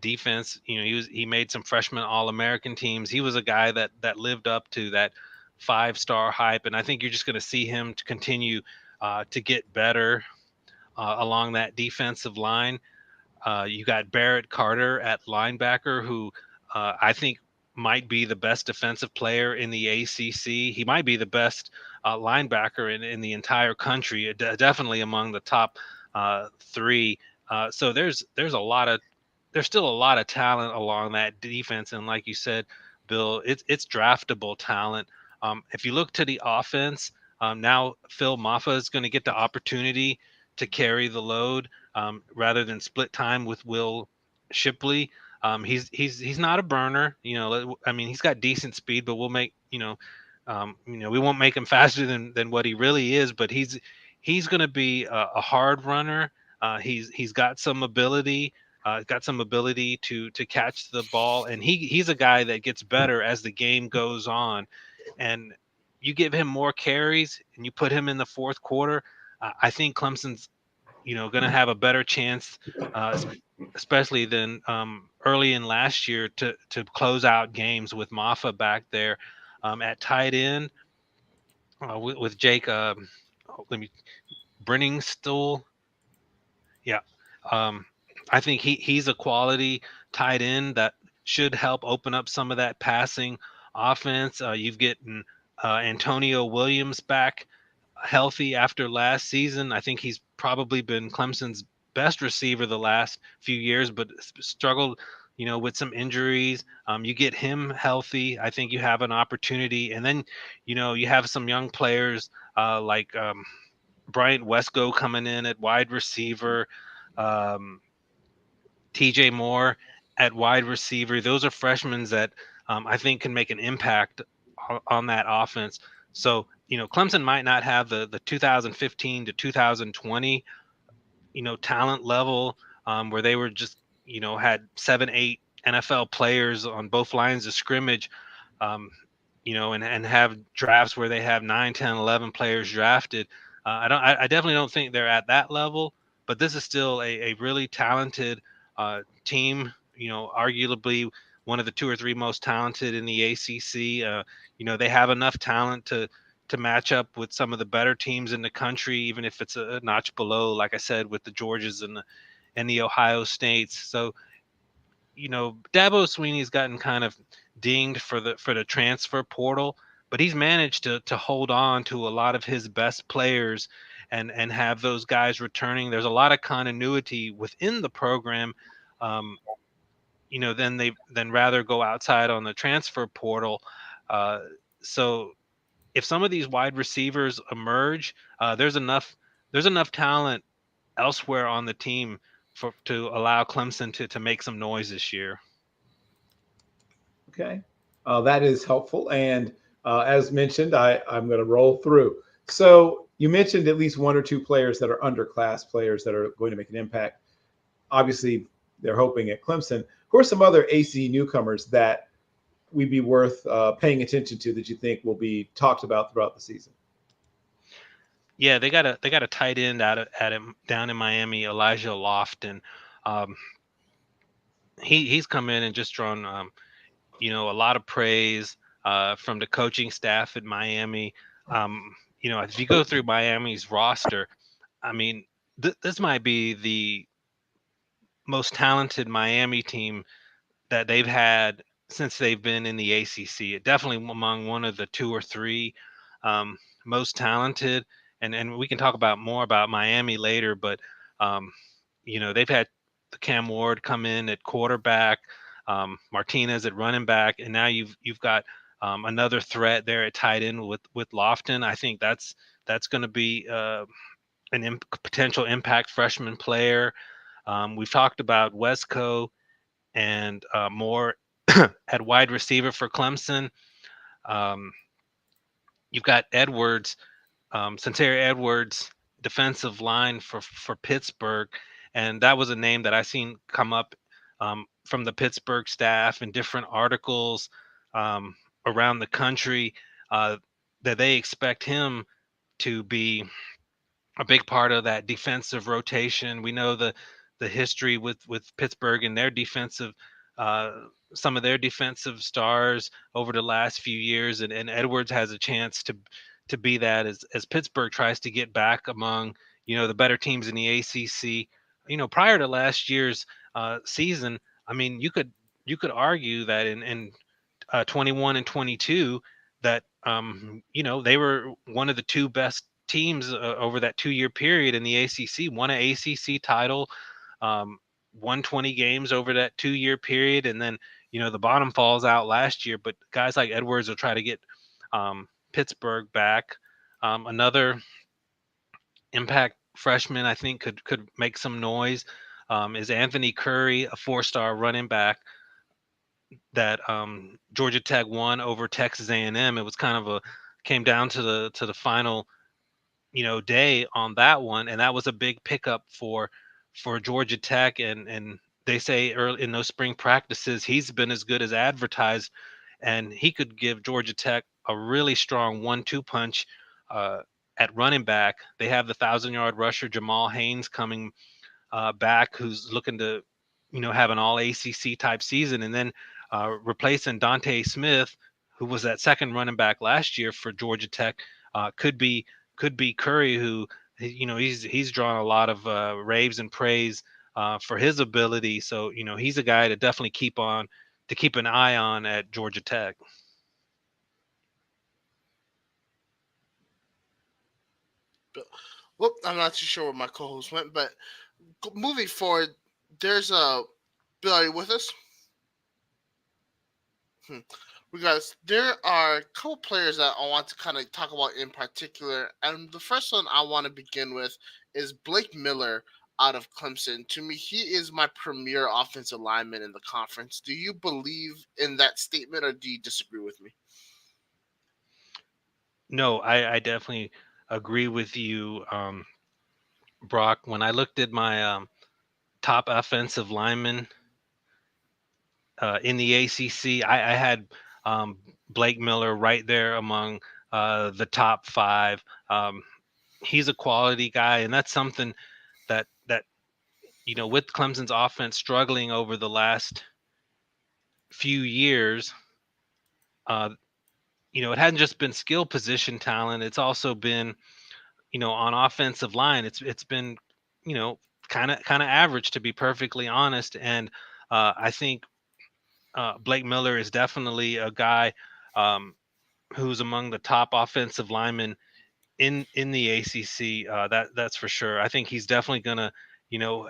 [SPEAKER 3] defense. He made some freshman All-American teams. He was a guy that lived up to that 5-star hype, and I think you're just going to see him to continue to get better along that defensive line. You got Barrett Carter at linebacker, who I think might be the best defensive player in the ACC. He might be the best linebacker in the entire country, definitely among the top three. So there's still a lot of talent along that defense, and like you said, Bill, it's draftable talent. If you look to the offense, now Phil Maffa is going to get the opportunity to carry the load rather than split time with Will Shipley. He's not a burner. I mean, he's got decent speed, but we'll make we won't make him faster than what he really is. But he's going to be a hard runner. He's got some ability. Got some ability to catch the ball, and he's a guy that gets better as the game goes on. And you give him more carries, and you put him in the fourth quarter. I think Clemson's going to have a better chance, especially than early in last year to close out games with Maffa back there at tight end with Jake. Let me Brenningstool. Yeah, I think he's a quality tight end that should help open up some of that passing offense. You've gotten Antonio Williams back healthy after last season. I think he's probably been Clemson's best receiver the last few years, but struggled, with some injuries. You get him healthy, I think you have an opportunity. And then, you have some young players like Bryant Wesco coming in at wide receiver, um, TJ Moore at wide receiver. Those are freshmen that I think can make an impact on that offense. So, Clemson might not have the 2015 to 2020, talent level where they were just, had 7, 8 NFL players on both lines of scrimmage, and have drafts where they have 9, 10, 11 players drafted. I definitely don't think they're at that level, but this is still a really talented team, arguably one of the 2 or 3 most talented in the ACC. They have enough talent to match up with some of the better teams in the country, even if it's a notch below, like I said, with the Georgias and the Ohio States. So, Dabo Sweeney's gotten kind of dinged for the transfer portal, but he's managed to hold on to a lot of his best players and have those guys returning. There's a lot of continuity within the program. Um, then then rather go outside on the transfer portal. Uh, so if some of these wide receivers emerge, there's enough talent elsewhere on the team to allow Clemson to make some noise this year.
[SPEAKER 1] Okay, that is helpful. And as mentioned, I'm going to roll through. So you mentioned at least one or two players that are underclass players that are going to make an impact. Obviously, they're hoping at Clemson. Who are some other ACC newcomers that we'd be worth paying attention to that you think will be talked about throughout the season?
[SPEAKER 3] Yeah, they got a tight end at him down in Miami, Elijah Lofton. Um, he's come in and just drawn a lot of praise from the coaching staff at Miami. If you go through Miami's roster, I mean, this might be the most talented Miami team that they've had since they've been in the ACC. It definitely among one of the two or three um, most talented. And we can talk about more about Miami later, but um, they've had Cam Ward come in at quarterback, Martinez at running back, and now you've got another threat there at tight end with Lofton. I think that's going to be potential impact freshman player. We've talked about Wesco and more at wide receiver for Clemson. Um, you've got Edwards, Santeria Edwards, defensive line for Pittsburgh, and that was a name that I seen come up from the Pittsburgh staff in different articles um, around the country uh, that they expect him to be a big part of that defensive rotation. We know the history with Pittsburgh and their defensive uh, some of their defensive stars over the last few years, and Edwards has a chance to be that as Pittsburgh tries to get back among the better teams in the ACC. Prior to last year's season, I mean, you could argue that in 21 and 22 that they were one of the two best teams over that 2-year period in the ACC. Won an ACC title, won 20 games over that 2-year period, and then the bottom falls out last year. But guys like Edwards will try to get Pittsburgh back. Another impact freshman I think could make some noise is Anthony Curry, a 4-star running back that Georgia Tech won over Texas A&M. It was kind of came down to the final day on that one, and that was a big pickup for Georgia Tech. And they say early in those spring practices he's been as good as advertised, and he could give Georgia Tech a really strong 1-2 punch at running back. They have the 1,000-yard rusher Jamal Haynes coming back, who's looking to have an all ACC type season, and then replacing Dante Smith, who was that second running back last year for Georgia Tech, could be Curry, who he's drawn a lot of raves and praise for his ability. So he's a guy to definitely keep an eye on at Georgia Tech.
[SPEAKER 2] Well, I'm not too sure where my co-host went, but moving forward, there's a Bill. Are you with us? Because there are a couple players that I want to kind of talk about in particular, and the first one I want to begin with is Blake Miller out of Clemson. To me, he is my premier offensive lineman in the conference. Do you believe in that statement, or do you disagree with me?
[SPEAKER 3] No, I definitely agree with you, Brock. When I looked at my top offensive linemen in the ACC, I had um, Blake Miller right there among the top five. He's a quality guy, and that's something that with Clemson's offense struggling over the last few years, uh, it hadn't just been skill position talent. It's also been on offensive line. It's been you know kind of average, to be perfectly honest. And I think Blake Miller is definitely a guy um, who's among the top offensive linemen in the ACC. That's for sure. I think he's definitely gonna,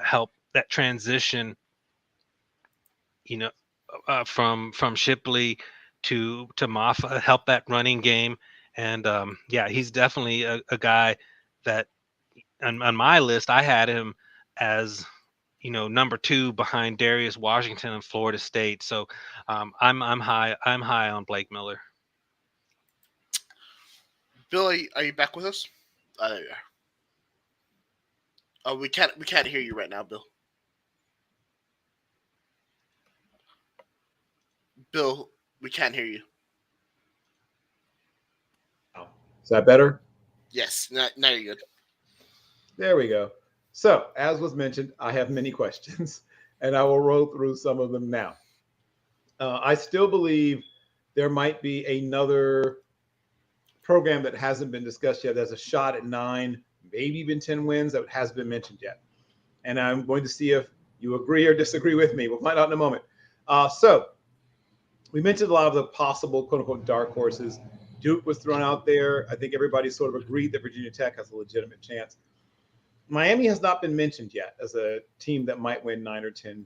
[SPEAKER 3] help that transition, you know, from Shipley to Maffa, help that running game. And yeah, he's definitely a guy that on my list I had him as number two behind Darius Washington and Florida State. So I'm high on Blake Miller.
[SPEAKER 2] Billy, are you back with us? There you are. Oh, we can't hear you right now, Bill. Bill, we can't hear you.
[SPEAKER 1] Is that better?
[SPEAKER 2] Yes, now you're good.
[SPEAKER 1] There we go. So, as was mentioned, I have many questions, and I will roll through some of them now. I still believe there might be another program that hasn't been discussed yet. There's a shot at 9, maybe even 10 wins that hasn't been mentioned yet. And I'm going to see if you agree or disagree with me. We'll find out in a moment. So, we mentioned a lot of the possible quote unquote dark horses. Duke was thrown out there. I think everybody sort of agreed that Virginia Tech has a legitimate chance. Miami has not been mentioned yet as a team that might win 9 or 10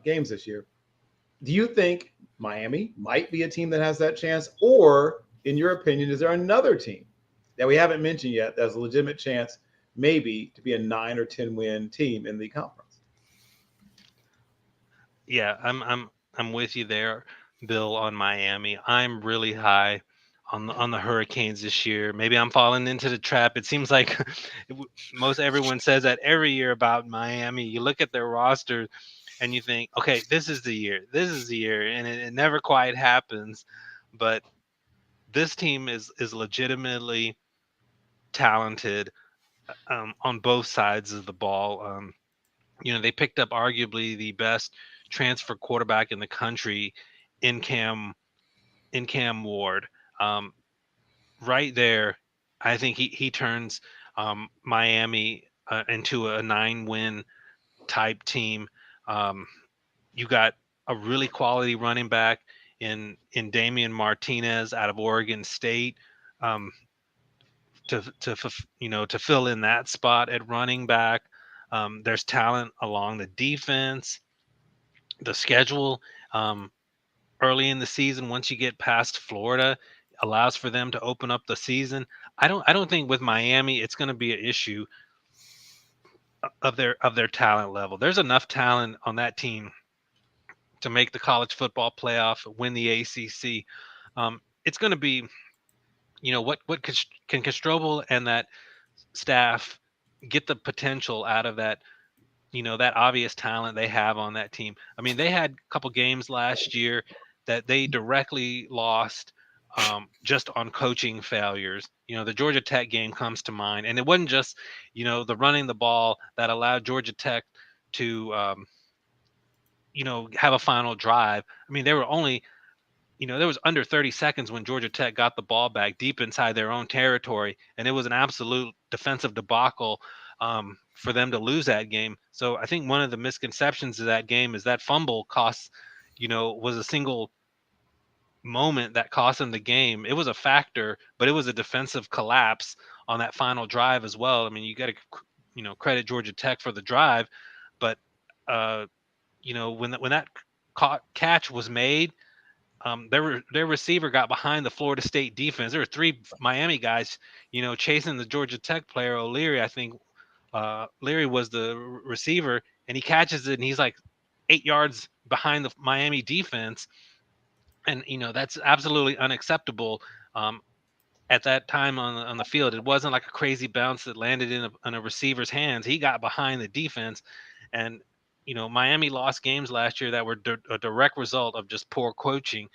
[SPEAKER 1] games this year. Do you think Miami might be a team that has that chance? Or, in your opinion, is there another team that we haven't mentioned yet that has a legitimate chance maybe to be a 9 or 10 win team in the conference?
[SPEAKER 3] Yeah, I'm with you there, Bill, on Miami. I'm really high on the Hurricanes this year. Maybe I'm falling into the trap. It seems like most everyone says that every year about Miami. You look at their roster and you think, okay, this is the year. This is the year, and it never quite happens. But this team is legitimately talented on both sides of the ball. They picked up arguably the best transfer quarterback in the country in Cam Ward. Um, right there, I think he turns Miami into a 9-win type team. Um, you got a really quality running back in Damian Martinez out of Oregon State. Um, to fill in that spot at running back. There's talent along the defense, the schedule. Um, early in the season, once you get past Florida, allows for them to open up the season. I don't think with Miami it's going to be an issue of their talent level. There's enough talent on that team to make the college football playoff, win the ACC. It's going to be, what can Castrobel and that staff get the potential out of that obvious talent they have on that team. I mean, they had a couple games last year that they directly lost just on coaching failures. The Georgia Tech game comes to mind, and it wasn't just the running the ball that allowed Georgia Tech to have a final drive. I mean, they were only there was under 30 seconds when Georgia Tech got the ball back deep inside their own territory, and it was an absolute defensive debacle for them to lose that game. So I think one of the misconceptions of that game is that fumble was a single moment that cost them the game. It was a factor, but it was a defensive collapse on that final drive as well. I mean, you got to credit Georgia Tech for the drive, but when that catch was made, their receiver got behind the Florida State defense. There were three Miami guys, chasing the Georgia Tech player O'Leary. I think Leary was the receiver, and he catches it, and he's like 8 yards behind the Miami defense, and that's absolutely unacceptable. Um, at that time on the field, it wasn't like a crazy bounce that landed in a receiver's hands. He got behind the defense, and Miami lost games last year that were a direct result of just poor coaching.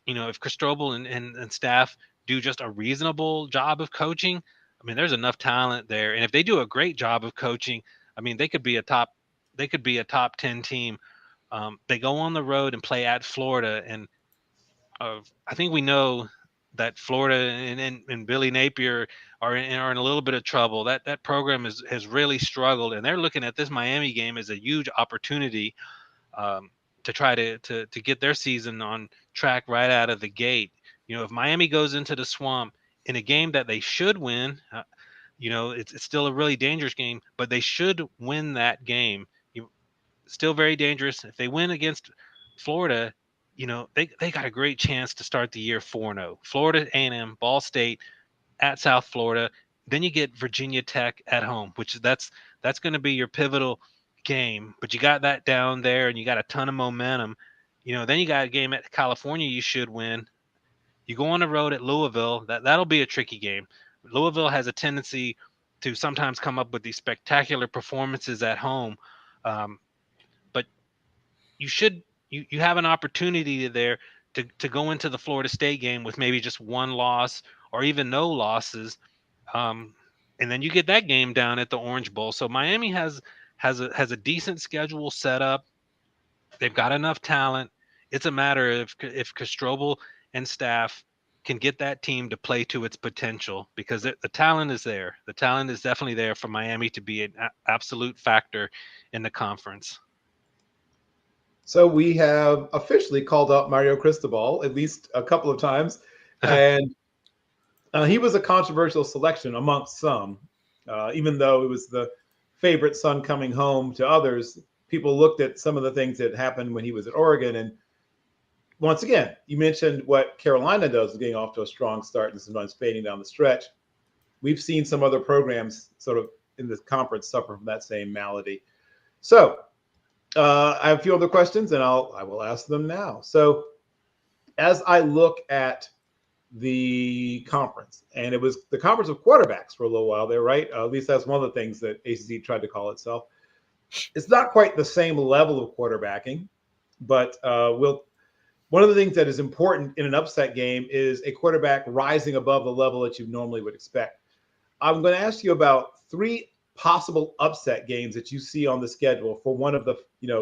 [SPEAKER 3] If Cristobal and staff do just a reasonable job of coaching, I mean, there's enough talent there, and if they do a great job of coaching, I mean, they could be a top 10 team. They go on the road and play at Florida, and I think we know that Florida and Billy Napier are in a little bit of trouble. That program has really struggled, and they're looking at this Miami game as a huge opportunity um, to try to get their season on track right out of the gate. If Miami goes into the swamp in a game that they should win. It's still a really dangerous game, but they should win that game. Still very dangerous. If they win against Florida, they got a great chance to start the year 4-0. Florida A&M, Ball State at South Florida. Then you get Virginia Tech at home, which that's going to be your pivotal game. But you got that down there, and you got a ton of momentum. Then you got a game at California you should win. You go on the road at Louisville. That'll be a tricky game. Louisville has a tendency to sometimes come up with these spectacular performances at home, but you have an opportunity there to go into the Florida State game with maybe just one loss or even no losses, and then you get that game down at the Orange Bowl. So Miami has a decent schedule set up. They've got enough talent. It's a matter of if Kostrobel and staff can get that team to play to its potential, because the talent is there. The talent is definitely there for Miami to be an absolute factor in the conference.
[SPEAKER 1] So we have officially called up Mario Cristobal at least a couple of times, and he was a controversial selection amongst some. Even though it was the favorite son coming home to others, people looked at some of the things that happened when he was at Oregon. And once again, you mentioned what Carolina does, getting off to a strong start and sometimes fading down the stretch. We've seen some other programs sort of in this conference suffer from that same malady. So I have a few other questions, and I will ask them now. So as I look at the conference, and it was the conference of quarterbacks for a little while there, right? At least that's one of the things that ACC tried to call itself. It's not quite the same level of quarterbacking, but one of the things that is important in an upset game is a quarterback rising above the level that you normally would expect. I'm going to ask you about 3 possible upset games that you see on the schedule for one of the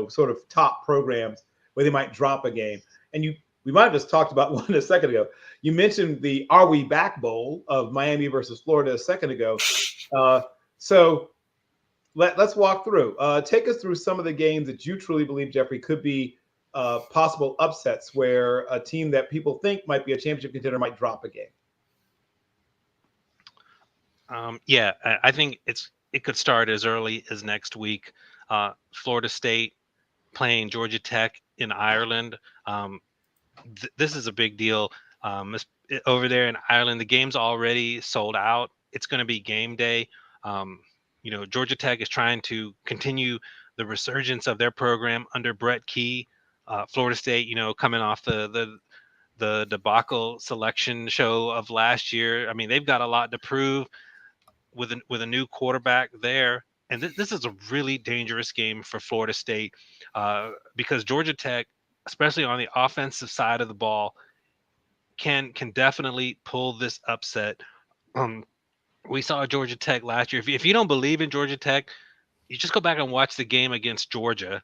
[SPEAKER 1] sort of top programs where they might drop a game. And we might have just talked about one a second ago. You mentioned the Are We Back Bowl of Miami versus Florida a second ago. So let's walk through. Take us through some of the games that you truly believe, Jeffrey, could be possible upsets where a team that people think might be a championship contender might drop a game.
[SPEAKER 3] I think it could start as early as next week. Florida State playing Georgia Tech in Ireland. This is a big deal. Over there in Ireland, the game's already sold out. It's going to be game day. Georgia Tech is trying to continue the resurgence of their program under Brett Key. Florida State, coming off the debacle selection show of last year. I mean, they've got a lot to prove with a new quarterback there. And this is a really dangerous game for Florida State because Georgia Tech, especially on the offensive side of the ball, can definitely pull this upset. We saw Georgia Tech last year. If you don't believe in Georgia Tech, you just go back and watch the game against Georgia,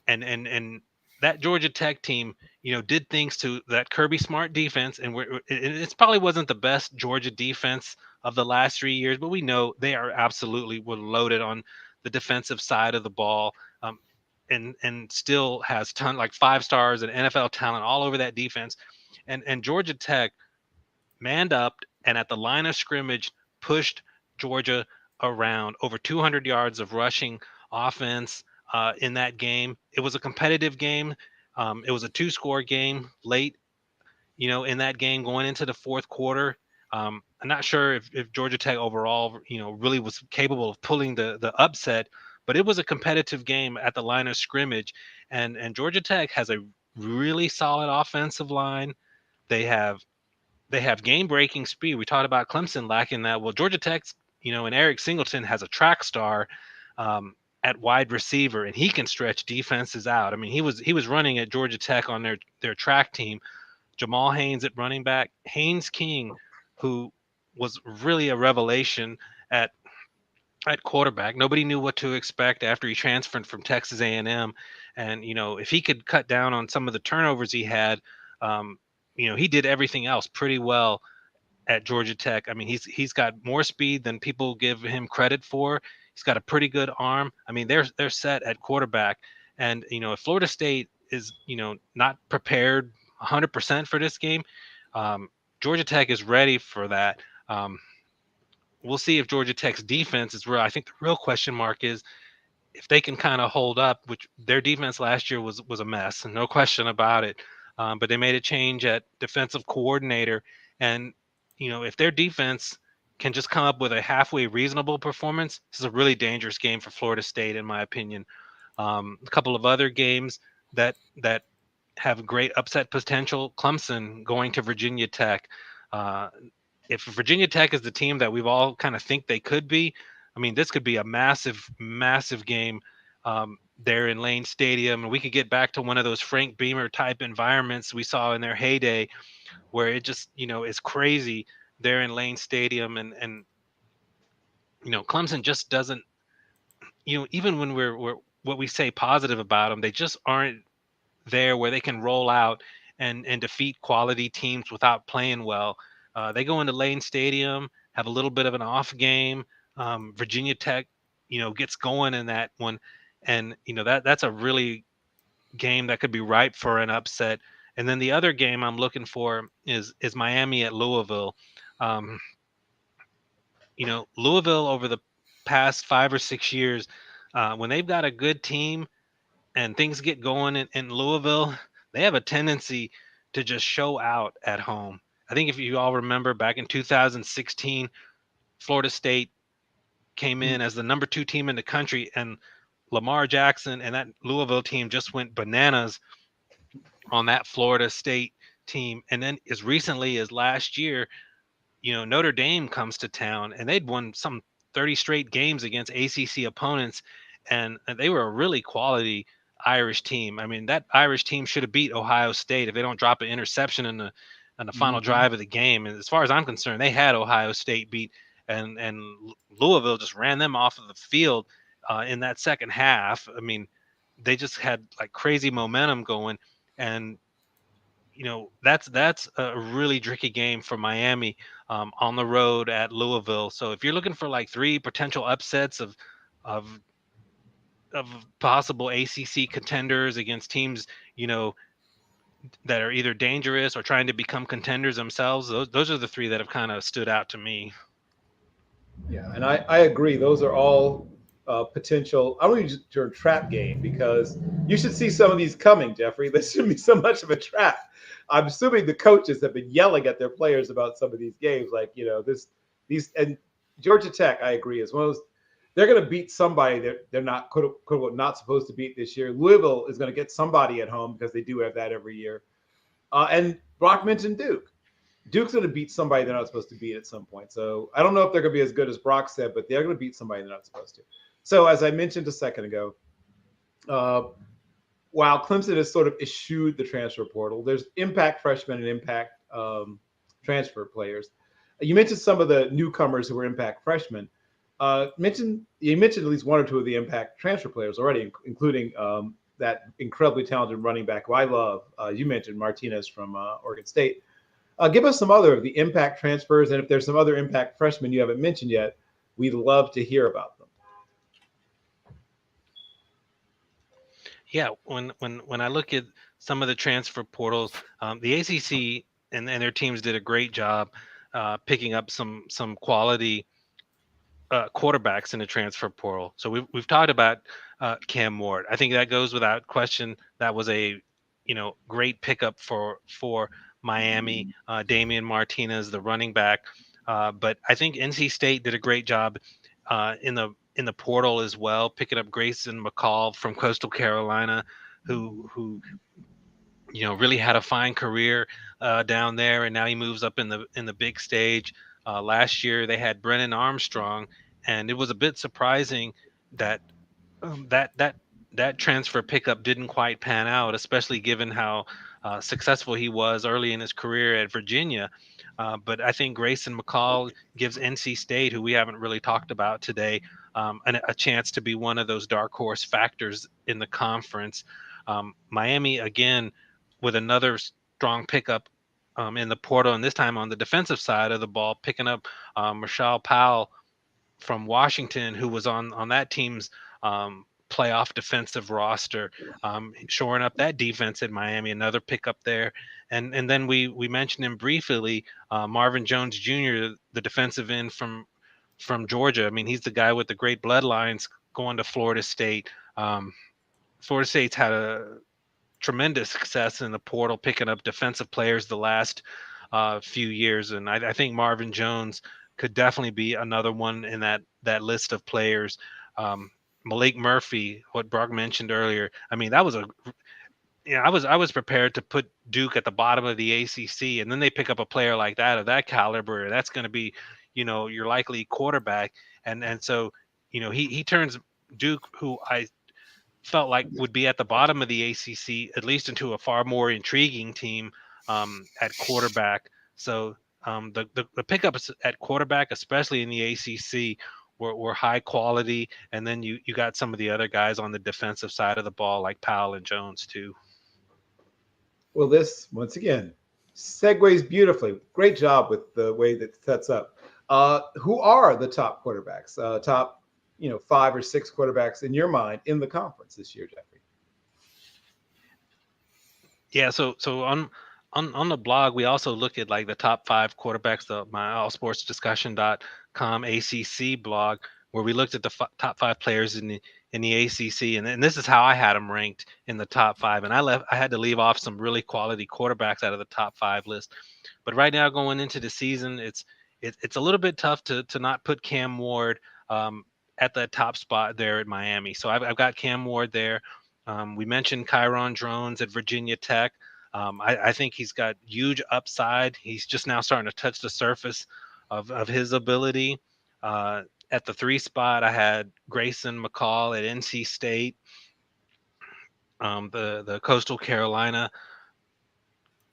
[SPEAKER 3] and that Georgia Tech team, did things to that Kirby Smart defense, and it probably wasn't the best Georgia defense of the last 3 years, but we know they are absolutely were loaded on the defensive side of the ball, and still has like 5 stars and NFL talent all over that defense, and Georgia Tech manned up and at the line of scrimmage pushed Georgia around over 200 yards of rushing offense in that game. It was a competitive game. It was a 2-score game late, in that game going into the fourth quarter. I'm not sure if Georgia Tech overall, really was capable of pulling the upset, but it was a competitive game at the line of scrimmage. And Georgia Tech has a really solid offensive line. They have game-breaking speed. We talked about Clemson lacking that. Well, Georgia Tech's, and Eric Singleton has a track star at wide receiver, and he can stretch defenses out. I mean, he was running at Georgia Tech on their track team. Jamal Haynes at running back, Haynes King, who was really a revelation at quarterback. Nobody knew what to expect after he transferred from Texas A&M, and if he could cut down on some of the turnovers he had, he did everything else pretty well at Georgia Tech. I mean, he's got more speed than people give him credit for. He's got a pretty good arm. I mean, they're set at quarterback, and if Florida State is not prepared 100% for this game, Georgia Tech is ready for that. Um, we'll see if Georgia Tech's defense is real. I think the real question mark is if they can kind of hold up, which their defense last year was a mess, no question about it. But they made a change at defensive coordinator, and if their defense can just come up with a halfway reasonable performance, this is a really dangerous game for Florida State, in my opinion. A couple of other games that have great upset potential: Clemson going to Virginia Tech. Uh, if Virginia Tech is the team that we've all kind of think they could be, I mean, this could be a massive, massive game there in Lane Stadium, and we could get back to one of those Frank Beamer type environments we saw in their heyday, where it just is crazy there in Lane Stadium, and Clemson just doesn't, even when we're what we say positive about them, they just aren't there where they can roll out and defeat quality teams without playing well. They go into Lane Stadium, have a little bit of an off game. Virginia Tech, gets going in that one, and that's a really game that could be ripe for an upset. And then the other game I'm looking for is Miami at Louisville. Um, Louisville over the past 5 or 6 years, when they've got a good team and things get going in Louisville, they have a tendency to just show out at home. I think if you all remember back in 2016, Florida State came in as the number 2 team in the country, and Lamar Jackson and that Louisville team just went bananas on that Florida State team. And then as recently as last year, Notre Dame comes to town, and they'd won some 30 straight games against ACC opponents, and they were a really quality Irish team. I mean, that Irish team should have beat Ohio State if they don't drop an interception in the final drive of the game. And as far as I'm concerned, they had Ohio State beat, and Louisville just ran them off of the field in that second half. I mean, they just had like crazy momentum going, and that's a really tricky game for Miami on the road at Louisville. So if you're looking for like 3 potential upsets of of possible ACC contenders against teams, that are either dangerous or trying to become contenders themselves, those are the 3 that have kind of stood out to me.
[SPEAKER 1] Yeah, and I agree. Those are all potential. I don't use the term trap game because you should see some of these coming, Jeffrey. This shouldn't be so much of a trap. I'm assuming the coaches have been yelling at their players about some of these games, like these and Georgia Tech. I agree is one of those. They're going to beat somebody that they're not quote unquote not supposed to beat this year. Louisville is going to get somebody at home because they do have that every year. And Brock mentioned Duke. Duke's going to beat somebody they're not supposed to beat at some point. So I don't know if they're going to be as good as Brock said, but they're going to beat somebody they're not supposed to. So as I mentioned a second ago, while Clemson has sort of eschewed the transfer portal, there's impact freshmen and impact transfer players. You mentioned some of the newcomers who were impact freshmen. You mentioned at least 1 or 2 of the impact transfer players already, including that incredibly talented running back who I love. You mentioned Martinez from Oregon State. Give us some other of the impact transfers, and if there's some other impact freshmen you haven't mentioned yet, we'd love to hear about them.
[SPEAKER 3] Yeah, when I look at some of the transfer portals, the ACC and their teams did a great job picking up some quality quarterbacks in the transfer portal. So we've talked about Cam Ward. I think that goes without question. That was a great pickup for Miami. Damian Martinez, the running back. But I think NC State did a great job in the portal as well, picking up Grayson McCall from Coastal Carolina, who really had a fine career down there, and now he moves up in the big stage. Last year they had Brennan Armstrong, and it was a bit surprising that that transfer pickup didn't quite pan out, especially given how successful he was early in his career at Virginia. But I think Grayson McCall gives NC State, who we haven't really talked about today, a chance to be one of those dark horse factors in the conference. Miami, again, with another strong pickup in the portal, and this time on the defensive side of the ball, picking up Marshall Powell from Washington, who was on that team's playoff defensive roster, shoring up that defense in Miami, another pickup there. And then we mentioned him briefly, Marvin Jones Jr., the defensive end from Georgia. I mean, he's the guy with the great bloodlines going to Florida State. Florida State's had a tremendous success in the portal, picking up defensive players the last few years, and I think Marvin Jones could definitely be another one in that list of players. Malik Murphy, what Brock mentioned earlier. I mean, that was I was prepared to put Duke at the bottom of the ACC, and then they pick up a player like that of that caliber. That's going to be, your likely quarterback, and so, he turns Duke, who I felt like would be at the bottom of the ACC, at least into a far more intriguing team at quarterback. So the pickups at quarterback, especially in the ACC, were high quality. And then you got some of the other guys on the defensive side of the ball, like Powell and Jones too.
[SPEAKER 1] Well, this, once again, segues beautifully. Great job with the way that sets up. Who are the top quarterbacks, top 5 or 6 quarterbacks in your mind in the conference this year, Jeffrey?
[SPEAKER 3] Yeah, so on the blog, we also looked at like the top 5 quarterbacks, my allsportsdiscussion.com ACC blog, where we looked at the top 5 players in the ACC, and this is how I had them ranked in the top 5. And I had to leave off some really quality quarterbacks out of the top 5 list. But right now, going into the season, it's a little bit tough to not put Cam Ward at the top spot there at Miami. So I've got Cam Ward there. We mentioned Kyron Drones at Virginia Tech. I think he's got huge upside. He's just now starting to touch the surface of his ability. At the 3 spot, I had Grayson McCall at NC State, the Coastal Carolina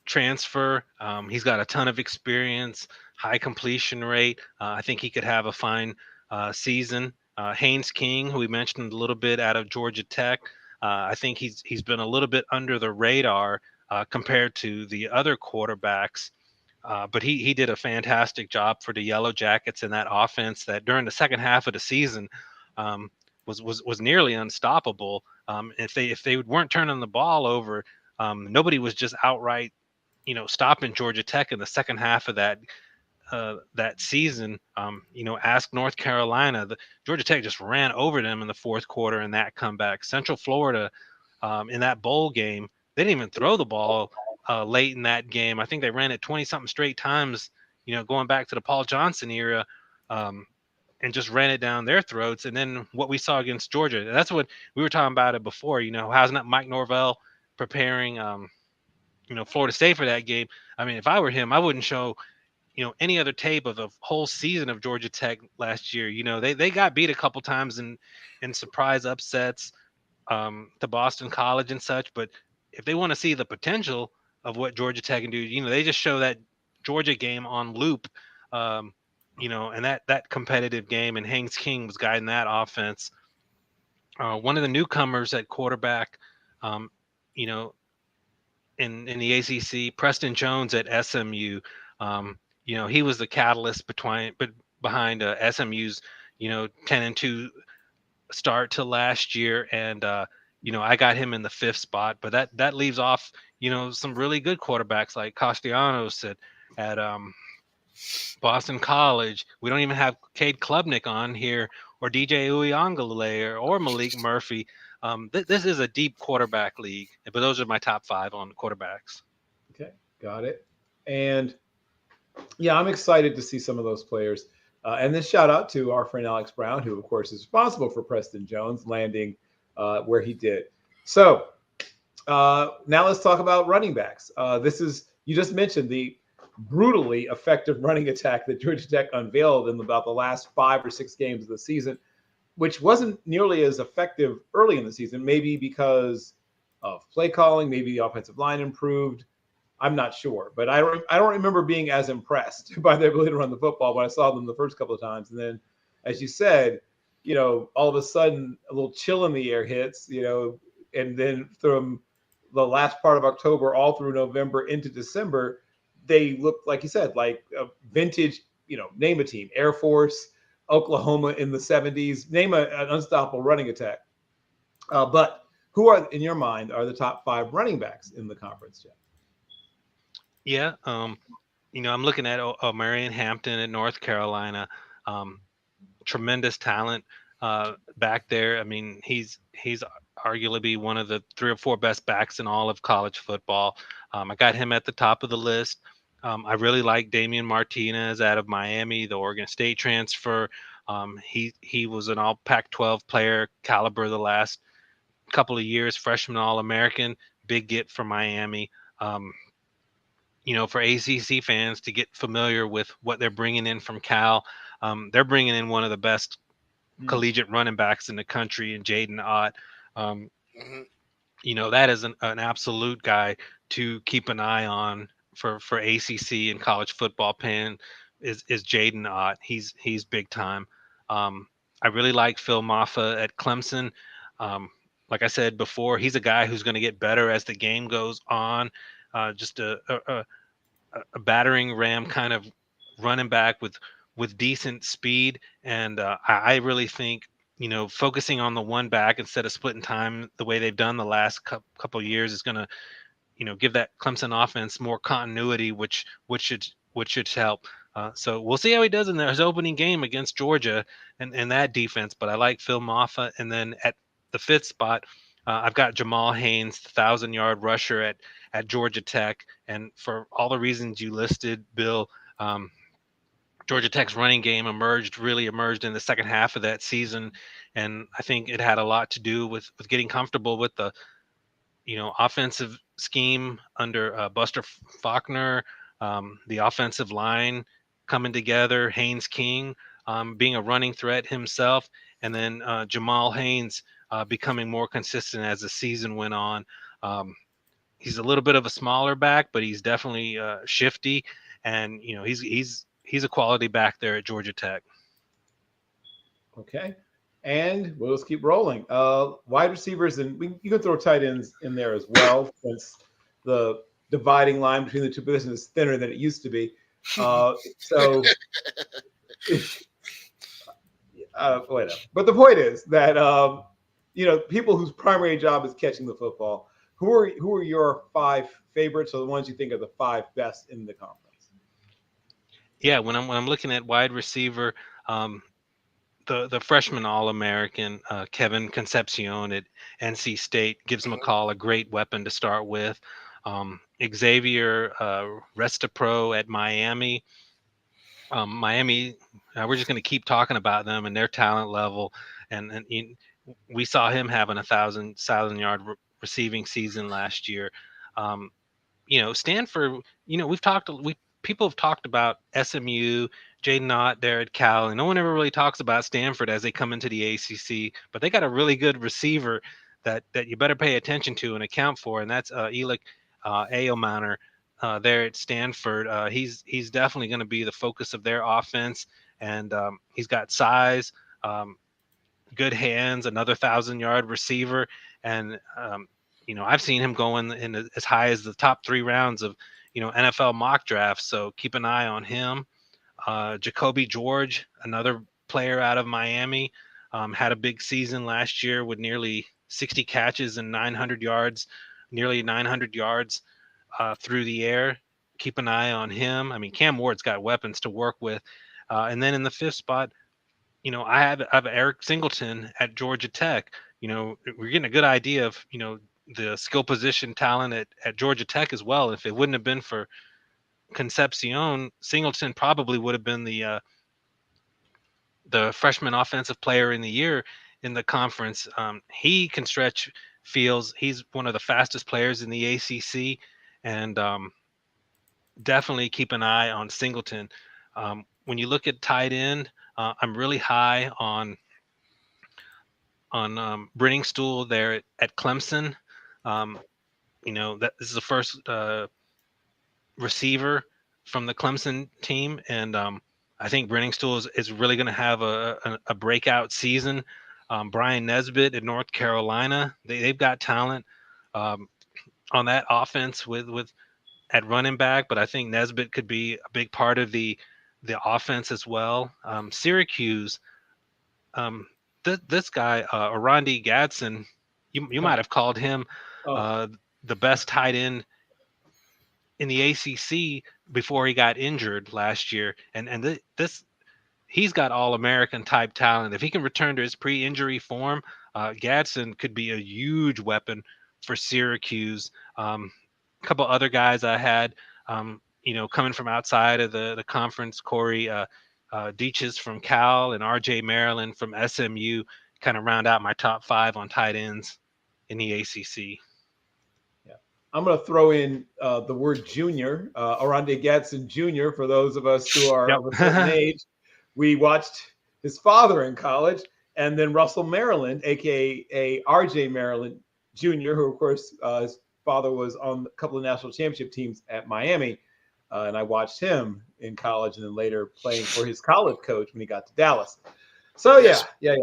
[SPEAKER 3] transfer. He's got a ton of experience, high completion rate. I think he could have a fine season. Haynes King, who we mentioned a little bit, out of Georgia Tech. I think he's been a little bit under the radar compared to the other quarterbacks, but he did a fantastic job for the Yellow Jackets in that offense that during the second half of the season was nearly unstoppable. If they weren't turning the ball over, nobody was just outright stopping Georgia Tech in the second half of that season. Ask North Carolina. Georgia Tech just ran over them in the fourth quarter in that comeback. Central Florida, in that bowl game, they didn't even throw the ball late in that game. I think they ran it 20-something straight times, going back to the Paul Johnson era, and just ran it down their throats. And then what we saw against Georgia, that's what we were talking about it before. How's not Mike Norvell preparing, Florida State for that game? I mean, if I were him, I wouldn't show any other tape of the whole season of Georgia Tech last year. They got beat a couple times in surprise upsets to Boston College and such. But if they want to see the potential of what Georgia Tech can do, they just show that Georgia game on loop, and that competitive game. And Haynes King was guiding that offense. One of the newcomers at quarterback, in the ACC, Preston Jones at SMU. He was the catalyst behind SMU's 10-2 start to last year, and I got him in the 5th spot. But that leaves off some really good quarterbacks like Castellanos at Boston College. We don't even have Cade Klubnik on here, or DJ Uiagalelei or Malik Murphy. This is a deep quarterback league, but those are my top 5 on quarterbacks.
[SPEAKER 1] Okay, got it. And yeah, I'm excited to see some of those players. And this shout out to our friend Alex Brown, who, of course, is responsible for Preston Jones landing where he did. So now let's talk about running backs. You just mentioned the brutally effective running attack that Georgia Tech unveiled in about the last 5 or 6 games of the season, which wasn't nearly as effective early in the season, maybe because of play calling, maybe the offensive line improved. I'm not sure, but I don't remember being as impressed by their ability to run the football when I saw them the first couple of times. And then, as you said, all of a sudden a little chill in the air hits, and then from the last part of October all through November into December, they looked, like you said, like a vintage, name a team, Air Force, Oklahoma in the 70s, name an unstoppable running attack. But who are, in your mind, are the top five running backs in the conference, Jeff?
[SPEAKER 3] Yeah. I'm looking at Marion Hampton at North Carolina. Um, Tremendous talent back there. I mean, he's arguably one of the three or four best backs in all of college football. I got him at the top of the list. I really like Damian Martinez out of Miami, the Oregon State transfer. He was an All Pac-12 player caliber the last couple of years, freshman All American, big get for Miami. Um, for ACC fans to get familiar with what they're bringing in from Cal. They're bringing in one of the best
[SPEAKER 1] Mm.
[SPEAKER 3] collegiate running backs in the country in Jaden Ott. Um,
[SPEAKER 2] Hmm.
[SPEAKER 3] that is an absolute guy to keep an eye on for ACC and college football. Pan is Jaden Ott. He's big time. I really like Phil Maffa at Clemson. Um, like I said before, he's a guy who's going to get better as the game goes on. Just a battering ram kind of running back with decent speed, and I really think focusing on the one back instead of splitting time the way they've done the last couple of years is going to give that Clemson offense more continuity, which should help. So we'll see how he does in his opening game against Georgia and that defense. But I like Phil Maffa, and then at the fifth spot, I've got Jamal Haynes, the 1,000-yard rusher at Georgia Tech, and for all the reasons you listed, Bill. Georgia Tech's running game really emerged in the second half of that season, and I think it had a lot to do with getting comfortable with the offensive scheme under Buster Faulkner, the offensive line coming together, Haynes King being a running threat himself, and then Jamal Haynes becoming more consistent as the season went on. Um, he's a little bit of a smaller back, but he's definitely shifty, and he's a quality back there at Georgia Tech.
[SPEAKER 1] Okay. And we'll just keep rolling. Wide receivers, and you can throw tight ends in there as well, since the dividing line between the two positions is thinner than it used to be. So, whatever. But the point is that people whose primary job is catching the football. Who are your five favorites, or the ones you think are the five best in the conference?
[SPEAKER 3] Yeah, when I'm looking at wide receiver, um, the freshman All American Kevin Concepcion at NC State gives
[SPEAKER 2] Hmm.
[SPEAKER 3] McCall a great weapon to start with. Xavier Restapro at Miami. Miami, we're just going to keep talking about them and their talent level, and we saw him having a thousand yard receiving season last year. Um, Stanford, we people have talked about SMU, Jaden Knott there at Cal, and no one ever really talks about Stanford as they come into the ACC, but they got a really good receiver that you better pay attention to and account for, and that's Elick Ayomanor there at Stanford. He's definitely going to be the focus of their offense, and he's got size, good hands, another 1,000-yard receiver, and I've seen him going in as high as the top 3 rounds of NFL mock drafts. So keep an eye on him. Jacoby George, another player out of Miami, had a big season last year with nearly 60 catches and 900 yards, nearly 900 yards through the air. Keep an eye on him. I mean, Cam Ward's got weapons to work with. And then in the fifth spot, I have Eric Singleton at Georgia Tech. We're getting a good idea of the skill position talent at Georgia Tech as well. If it wouldn't have been for Concepcion, Singleton probably would have been the freshman offensive player in the year in the conference. He can stretch fields. He's one of the fastest players in the ACC, and definitely keep an eye on Singleton. When you look at tight end, I'm really high on Brenning Stool there at Clemson. Um, that this is the first receiver from the Clemson team, and I think Brenning Stool is really going to have a breakout season. Brian Nesbitt at North Carolina, they've got talent on that offense with at running back, but I think Nesbitt could be a big part of the offense as well. Syracuse, this guy, Arandi Gadsden, You might have called him
[SPEAKER 1] Oh,
[SPEAKER 3] the best tight end in the ACC before he got injured last year. And this he's got all American type talent. If he can return to his pre-injury form, Gadsden could be a huge weapon for Syracuse. A couple other guys I had, coming from outside of the conference, Corey Deaches from Cal and RJ Maryland from SMU, kind of round out my top 5 on tight ends in the ACC.
[SPEAKER 1] yeah. I'm going to throw in the word junior, Oronde Gadsden Jr. For those of us who are of a certain
[SPEAKER 3] Yep.
[SPEAKER 1] age. We watched his father in college, and then Russell Maryland, aka RJ Maryland Jr., who of course his father was on a couple of national championship teams at Miami, and I watched him in college, and then later playing for his college coach when he got to Dallas. So
[SPEAKER 2] Yes.
[SPEAKER 1] yeah.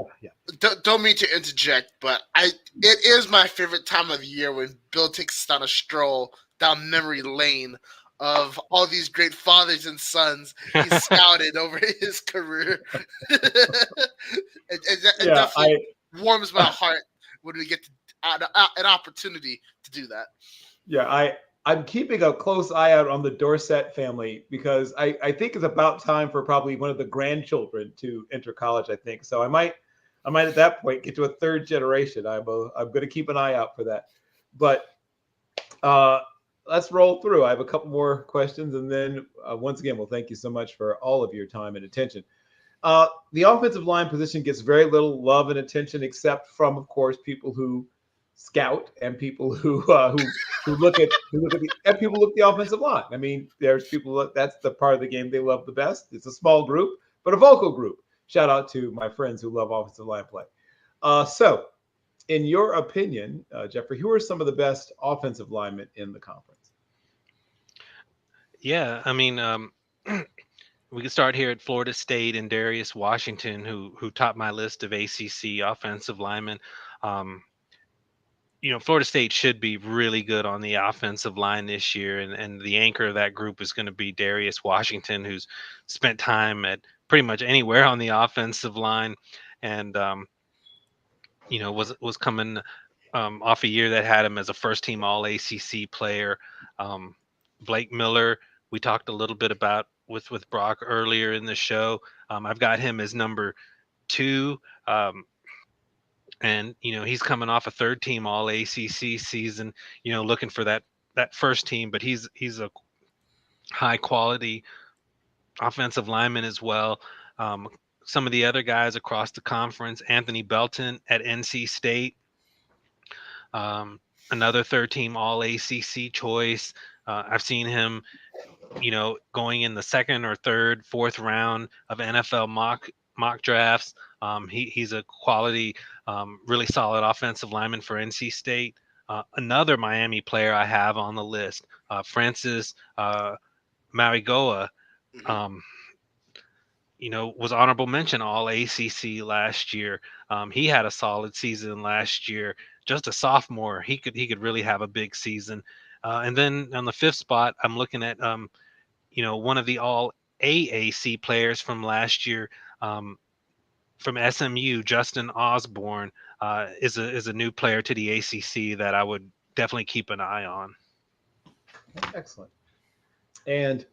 [SPEAKER 2] Don't mean to interject, but it is my favorite time of the year when Bill takes us on a stroll down memory lane of all these great fathers and sons he scouted over his career. It
[SPEAKER 1] Yeah,
[SPEAKER 2] definitely warms my heart when we get an opportunity to do that.
[SPEAKER 1] I'm keeping a close eye out on the Dorsett family because I think it's about time for probably one of the grandchildren to enter college. I think so. I might at that point get to a third generation. I'm going to keep an eye out for that. But uh, let's roll through. I have a couple more questions, and then once again, well, thank you so much for all of your time and attention. The offensive line position gets very little love and attention, except from, of course, people who scout and people who look at and people look at the offensive line. I mean, there's people that's the part of the game they love the best. It's a small group, but a vocal group. Shout out to my friends who love offensive line play. So, in your opinion, Jeffrey, who are some of the best offensive linemen in the conference?
[SPEAKER 3] Yeah, I mean, we can start here at Florida State and Darius Washington, who topped my list of ACC offensive linemen. Um, Florida State should be really good on the offensive line this year, and the anchor of that group is going to be Darius Washington, who's spent time at pretty much anywhere on the offensive line, and was coming off a year that had him as a first-team All ACC player. Blake Miller, we talked a little bit about with Brock earlier in the show. I've got him as number 2. And he's coming off a third-team All ACC season. Looking for that first team, but he's a high-quality offensive lineman as well. Some of the other guys across the conference: Anthony Belton at NC State, another third-team All ACC choice. I've seen him, going in the second or third, fourth round of NFL mock drafts. He's a quality, really solid offensive lineman for NC State. Another Miami player I have on the list, Francis Marigoa,
[SPEAKER 2] Mhm.
[SPEAKER 3] was honorable mention All ACC last year. He had a solid season last year. Just a sophomore, he could really have a big season. And then on the 5th spot, I'm looking at one of the All AAC players from last year. From SMU, Justin Osborne is a new player to the ACC that I would definitely keep an eye on.
[SPEAKER 1] Excellent. And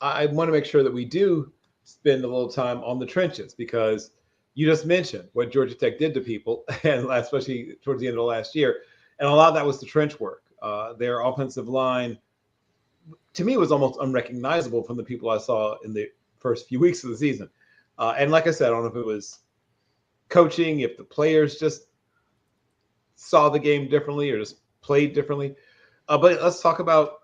[SPEAKER 1] I want to make sure that we do spend a little time on the trenches because you just mentioned what Georgia Tech did to people, and especially towards the end of last year. And a lot of that was the trench work. Their offensive line, to me, was almost unrecognizable from the people I saw in the first few weeks of the season. And like I said, I don't know if it was coaching, if the players just saw the game differently or just played differently. But let's talk about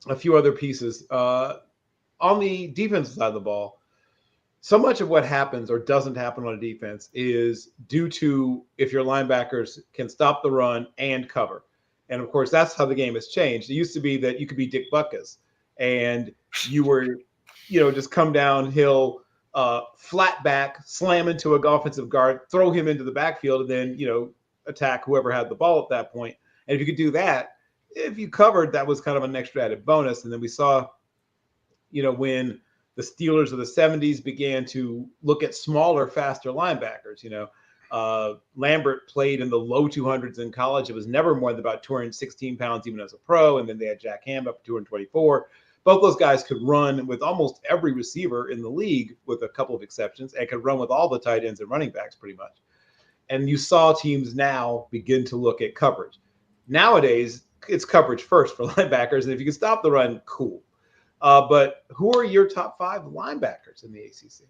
[SPEAKER 1] a few other pieces. On the defensive side of the ball, so much of what happens or doesn't happen on a defense is due to if your linebackers can stop the run and cover. And of course, that's how the game has changed. It used to be that you could be Dick Butkus and you were, just come downhill, flat back, slam into an offensive guard, throw him into the backfield, and then, attack whoever had the ball at that point. And if you could do that, if you covered, that was kind of an extra added bonus. And then we saw, when the Steelers of the 70s began to look at smaller, faster linebackers, Lambert played in the low 200s in college. It was never more than about 216 pounds, even as a pro. And then they had Jack Ham up to 224. Both those guys could run with almost every receiver in the league, with a couple of exceptions, and could run with all the tight ends and running backs pretty much. And you saw teams now begin to look at coverage. Nowadays, it's coverage first for linebackers. And if you can stop the run, cool. But who are your top 5 linebackers in the ACC?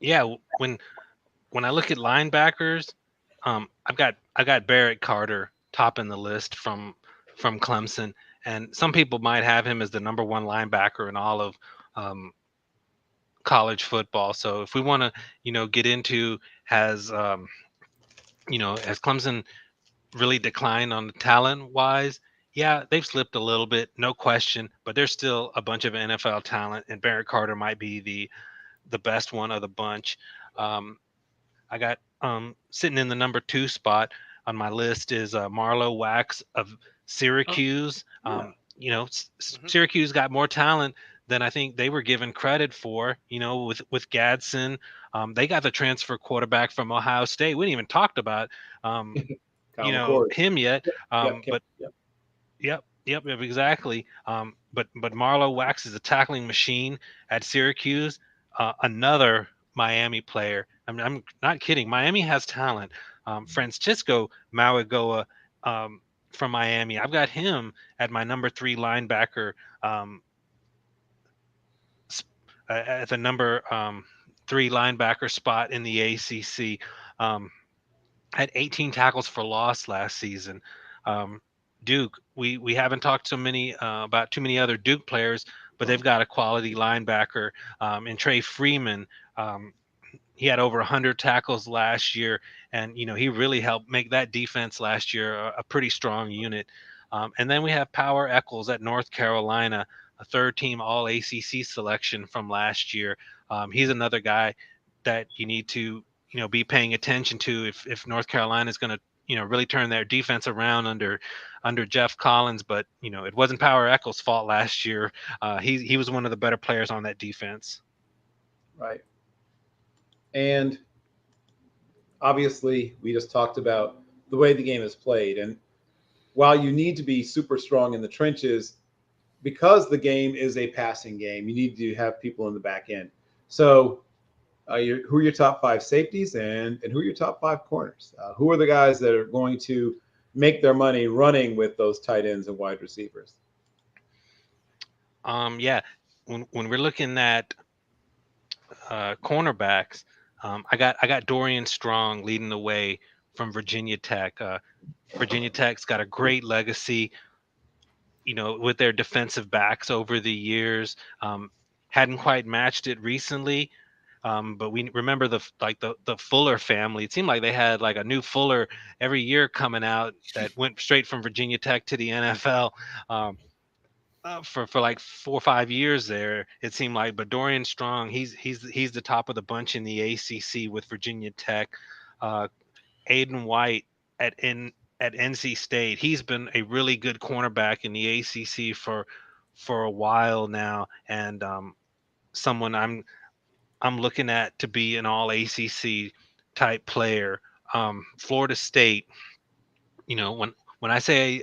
[SPEAKER 3] Yeah, when I look at linebackers, I got Barrett Carter topping the list from Clemson, and some people might have him as the number 1 linebacker in all of um, college football. So if we want to, get into has Clemson really declined on the talent wise? Yeah, they've slipped a little bit, no question, but there's still a bunch of NFL talent, and Barrett Carter might be the best one of the bunch. Um, I got sitting in the number 2 spot on my list is Marlowe Wax of Syracuse.
[SPEAKER 1] Yeah.
[SPEAKER 2] Mhm.
[SPEAKER 3] Syracuse got more talent than I think they were given credit for. With Gadsden, they got the transfer quarterback from Ohio State. We didn't even talked about um,
[SPEAKER 1] Kyle McCord.
[SPEAKER 3] him yet.
[SPEAKER 1] Yep.
[SPEAKER 3] But
[SPEAKER 1] Yep.
[SPEAKER 3] yep, exactly. But Marlowe Wax is a tackling machine at Syracuse. Another Miami player. I'm not kidding. Miami has talent. Francisco Mauigoa from Miami. I've got him at my number 3 linebacker. Um, at the number 3 linebacker spot in the ACC. Um, had 18 tackles for loss last season. Um, Duke, we haven't talked so many about too many other Duke players, but they've got a quality linebacker in Trey Freeman. Um, he had over 100 tackles last year, and he really helped make that defense last year a pretty strong unit. And then we have Power Eccles at North Carolina, a 3rd-team All ACC selection from last year. He's another guy that you need to be paying attention to if North Carolina is going to really turn their defense around under Jeff Collins. But it wasn't Power Eccles' fault last year. He was one of the better players on that defense.
[SPEAKER 1] Right. And obviously, we just talked about the way the game is played. And while you need to be super strong in the trenches, because the game is a passing game, you need to have people in the back end. So, who are your top 5 safeties, and who are your top 5 corners? Who are the guys that are going to make their money running with those tight ends and wide receivers?
[SPEAKER 3] Yeah, when we're looking at cornerbacks, I got Dorian Strong leading the way from Virginia Tech. Virginia Tech's got a great legacy, with their defensive backs over the years. Hadn't quite matched it recently, but we remember the Fuller family. It seemed like they had like a new Fuller every year coming out that went straight from Virginia Tech to the NFL. Um, for like 4 or 5 years there, it seemed like. But Dorian Strong, he's the top of the bunch in the ACC with Virginia Tech. Uh, Aiden White at NC State, he's been a really good cornerback in the ACC for a while now, and someone I'm looking at to be an All ACC type player. Florida State, when I say,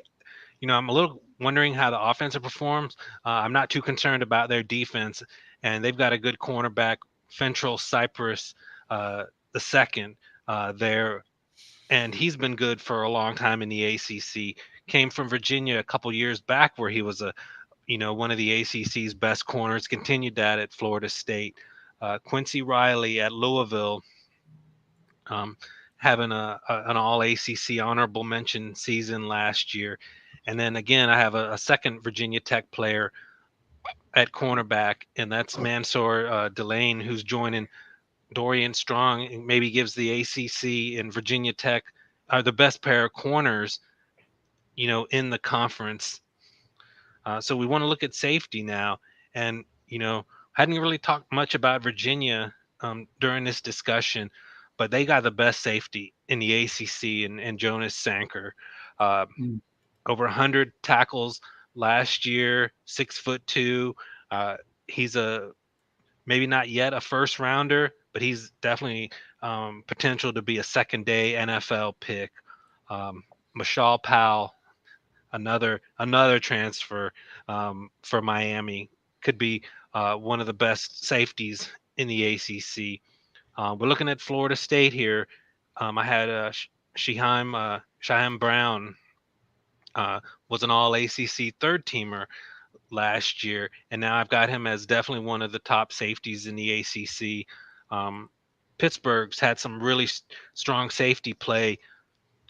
[SPEAKER 3] I'm a little wondering how the offensive performs. I'm not too concerned about their defense, and they've got a good cornerback, Fentrell Cypress, the second there, and he's been good for a long time in the ACC. Came from Virginia a couple years back, where he was one of the ACC's best corners. Continued that at Florida State. Quincy Riley at Louisville, um, having an All ACC honorable mention season last year. And then again, I have a second Virginia Tech player at cornerback, and that's Mansour Delane, who's joining Dorian Strong, and maybe gives the ACC and Virginia Tech the best pair of corners, in the conference. So we want to look at safety now, and hadn't really talked much about Virginia during this discussion, but they got the best safety in the ACC, and Jonas Sanker, uh,
[SPEAKER 1] Mm.
[SPEAKER 3] over 100 tackles last year, 6'2". He's a maybe not yet a first rounder, but he's definitely potential to be a second day NFL pick. Um, Mashal Powell, another transfer for Miami, could be one of the best safeties in the ACC. We're looking at Florida State here. I had Shyheim Brown was an All ACC third teamer last year, and now I've got him as definitely one of the top safeties in the ACC. Um, Pittsburgh's had some really strong safety play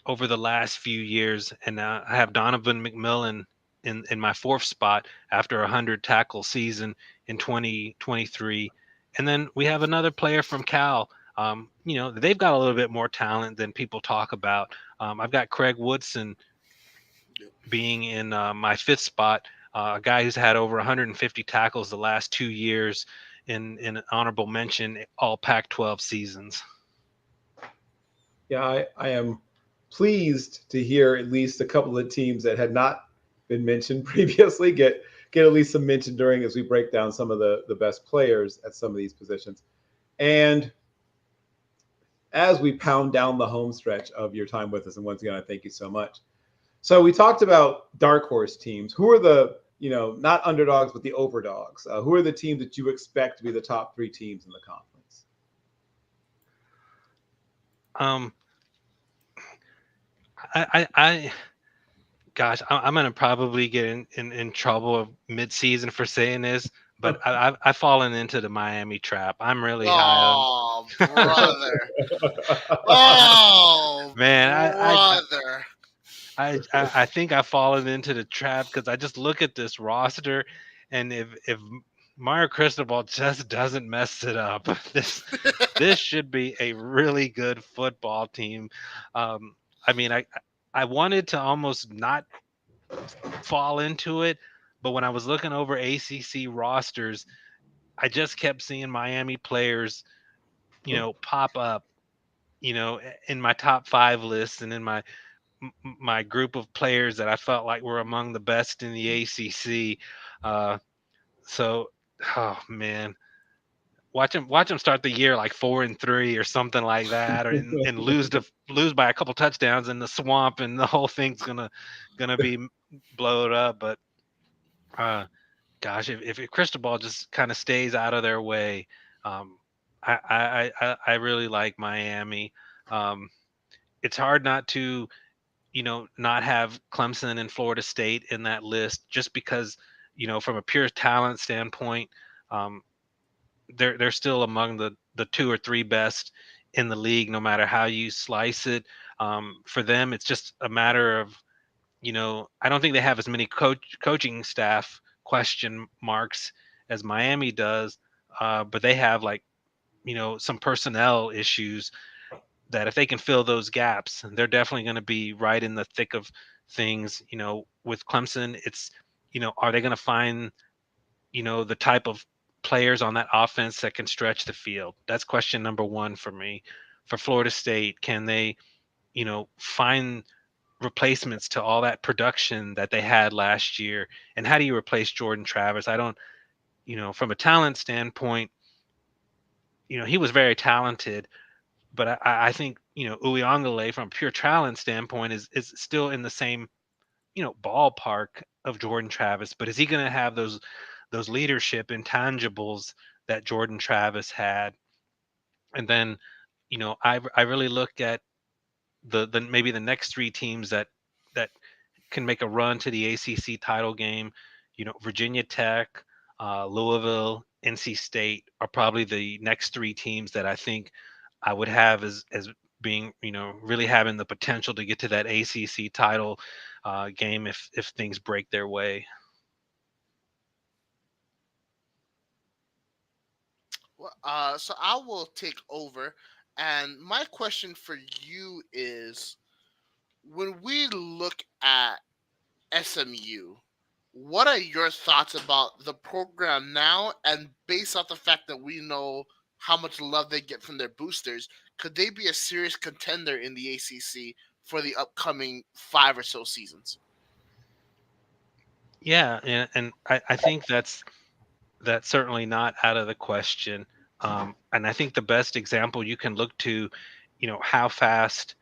[SPEAKER 3] over the last few years, and I have Donovan McMillan in my fourth spot after a 100 tackle season in 2023. And then we have another player from Cal. They've got a little bit more talent than people talk about. I've got Craig Woodson being in my fifth spot, a guy who's had over 150 tackles the last 2 years in an honorable mention all Pac-12 seasons.
[SPEAKER 1] Yeah, I am pleased to hear at least a couple of teams that had not been mentioned previously get at least some mention during as we break down some of the best players at some of these positions. And as we pound down the home stretch of your time with us, and once again, I thank you so much. So we talked about dark horse teams. Who are the, not underdogs, but the overdogs? Who are the teams that you expect to be the top three teams in the conference?
[SPEAKER 3] Um, I gosh, I'm gonna probably get in trouble mid-season for saying this, but I've fallen into the Miami trap. I'm really high on.
[SPEAKER 2] Oh, brother. Oh,
[SPEAKER 3] Man,
[SPEAKER 2] brother.
[SPEAKER 3] I think I've fallen into the trap because I just look at this roster, and if Mario Cristobal just doesn't mess it up, this should be a really good football team. Um, I mean, I wanted to almost not fall into it, but when I was looking over ACC rosters, I just kept seeing Miami players, pop up, in my top five lists and in my group of players that I felt like were among the best in the ACC. Uh, so, oh man, watch him start the year like 4-3 or something like that, or and lose by a couple touchdowns in the swamp, and the whole thing's gonna be blowed up. But uh, gosh, if Cristobal just kind of stays out of their way, I really like Miami. Um, it's hard not to not have Clemson and Florida State in that list just because, from a pure talent standpoint, um, they're still among the two or three best in the league, no matter how you slice it. For them, it's just a matter of, I don't think they have as many coaching staff question marks as Miami does, but they have like, some personnel issues that if they can fill those gaps, they're definitely going to be right in the thick of things. With Clemson, it's, are they going to find, the type of players on that offense that can stretch the field? That's question number one for me. For Florida State, can they, find replacements to all that production that they had last year? And how do you replace Jordan Travis? I don't, from a talent standpoint, he was very talented, but I think Uyangale from a pure talent standpoint is still in the same ballpark of Jordan Travis. But is he going to have those leadership intangibles that Jordan Travis had? And then I really look at the maybe the next three teams that can make a run to the ACC title game. Virginia Tech, Louisville, NC State are probably the next three teams that I think I would have as being, really having the potential to get to that ACC title game if things break their way.
[SPEAKER 2] Well, so I will take over. And my question for you is, when we look at SMU, what are your thoughts about the program now? And based off the fact that we know how much love they get from their boosters, could they be a serious contender in the ACC for the upcoming 5 or so seasons?
[SPEAKER 3] Yeah, and I think that's certainly not out of the question. And I think the best example you can look to, how fast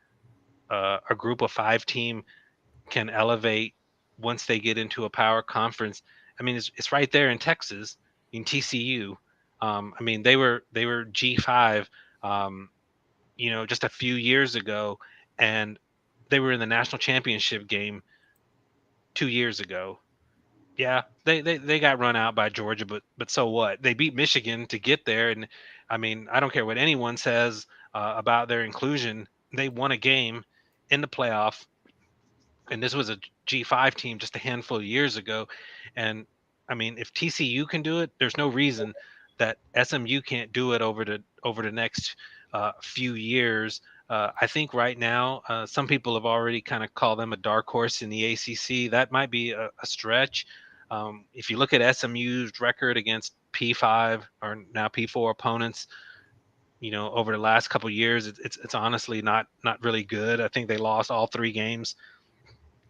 [SPEAKER 3] a group of five team can elevate once they get into a power conference. I mean, it's right there in Texas, in TCU. I mean, they were G5, um, just a few years ago, and they were in the national championship game 2 years ago. Yeah, they got run out by Georgia, but so what? They beat Michigan to get there, and I mean, I don't care what anyone says about their inclusion. They won a game in the playoff, and this was a G5 team just a handful of years ago. And I mean, if TCU can do it, there's no reason that SMU can't do it over the next few years. I think right now, some people have already kind of called them a dark horse in the ACC. That might be a stretch. If you look at SMU's record against P5 or now P4 opponents, over the last couple of years, it's honestly not really good. I think they lost all three games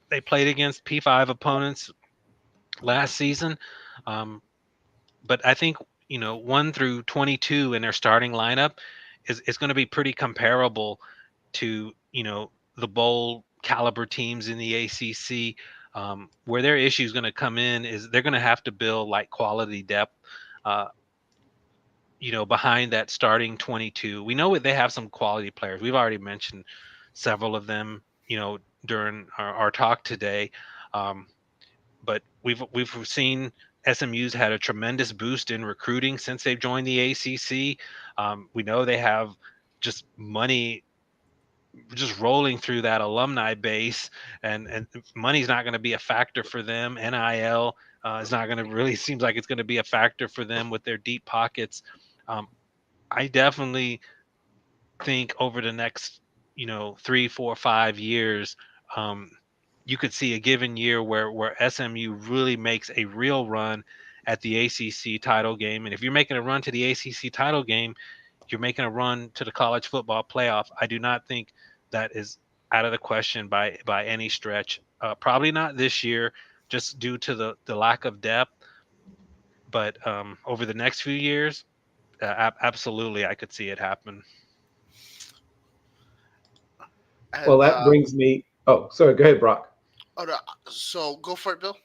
[SPEAKER 3] they played against P5 opponents last season. Um, but I think 1 through 22 in their starting lineup is going to be pretty comparable to the bowl caliber teams in the ACC. Where their issue is going to come in is they're going to have to build like quality depth. Uh, Behind that starting 22, we know they have some quality players. We've already mentioned several of them, during our talk today. Um, but we've seen SMU's had a tremendous boost in recruiting since they've joined the ACC. We know they have just money just rolling through that alumni base, and money's not going to be a factor for them. NIL is not going to really seems like it's going to be a factor for them with their deep pockets. Um, I definitely think over the next 3, 4, 5 years, um, you could see a given year where SMU really makes a real run at the ACC title game. And if you're making a run to the ACC title game, you're making a run to the college football playoff. I do not think that is out of the question by any stretch. Probably not this year, just due to the lack of depth. But over the next few years, absolutely, I could see it happen.
[SPEAKER 1] Well,
[SPEAKER 2] And
[SPEAKER 1] that brings me. Oh, sorry. Go ahead, Brock.
[SPEAKER 2] oh, no, so go for it, Bill.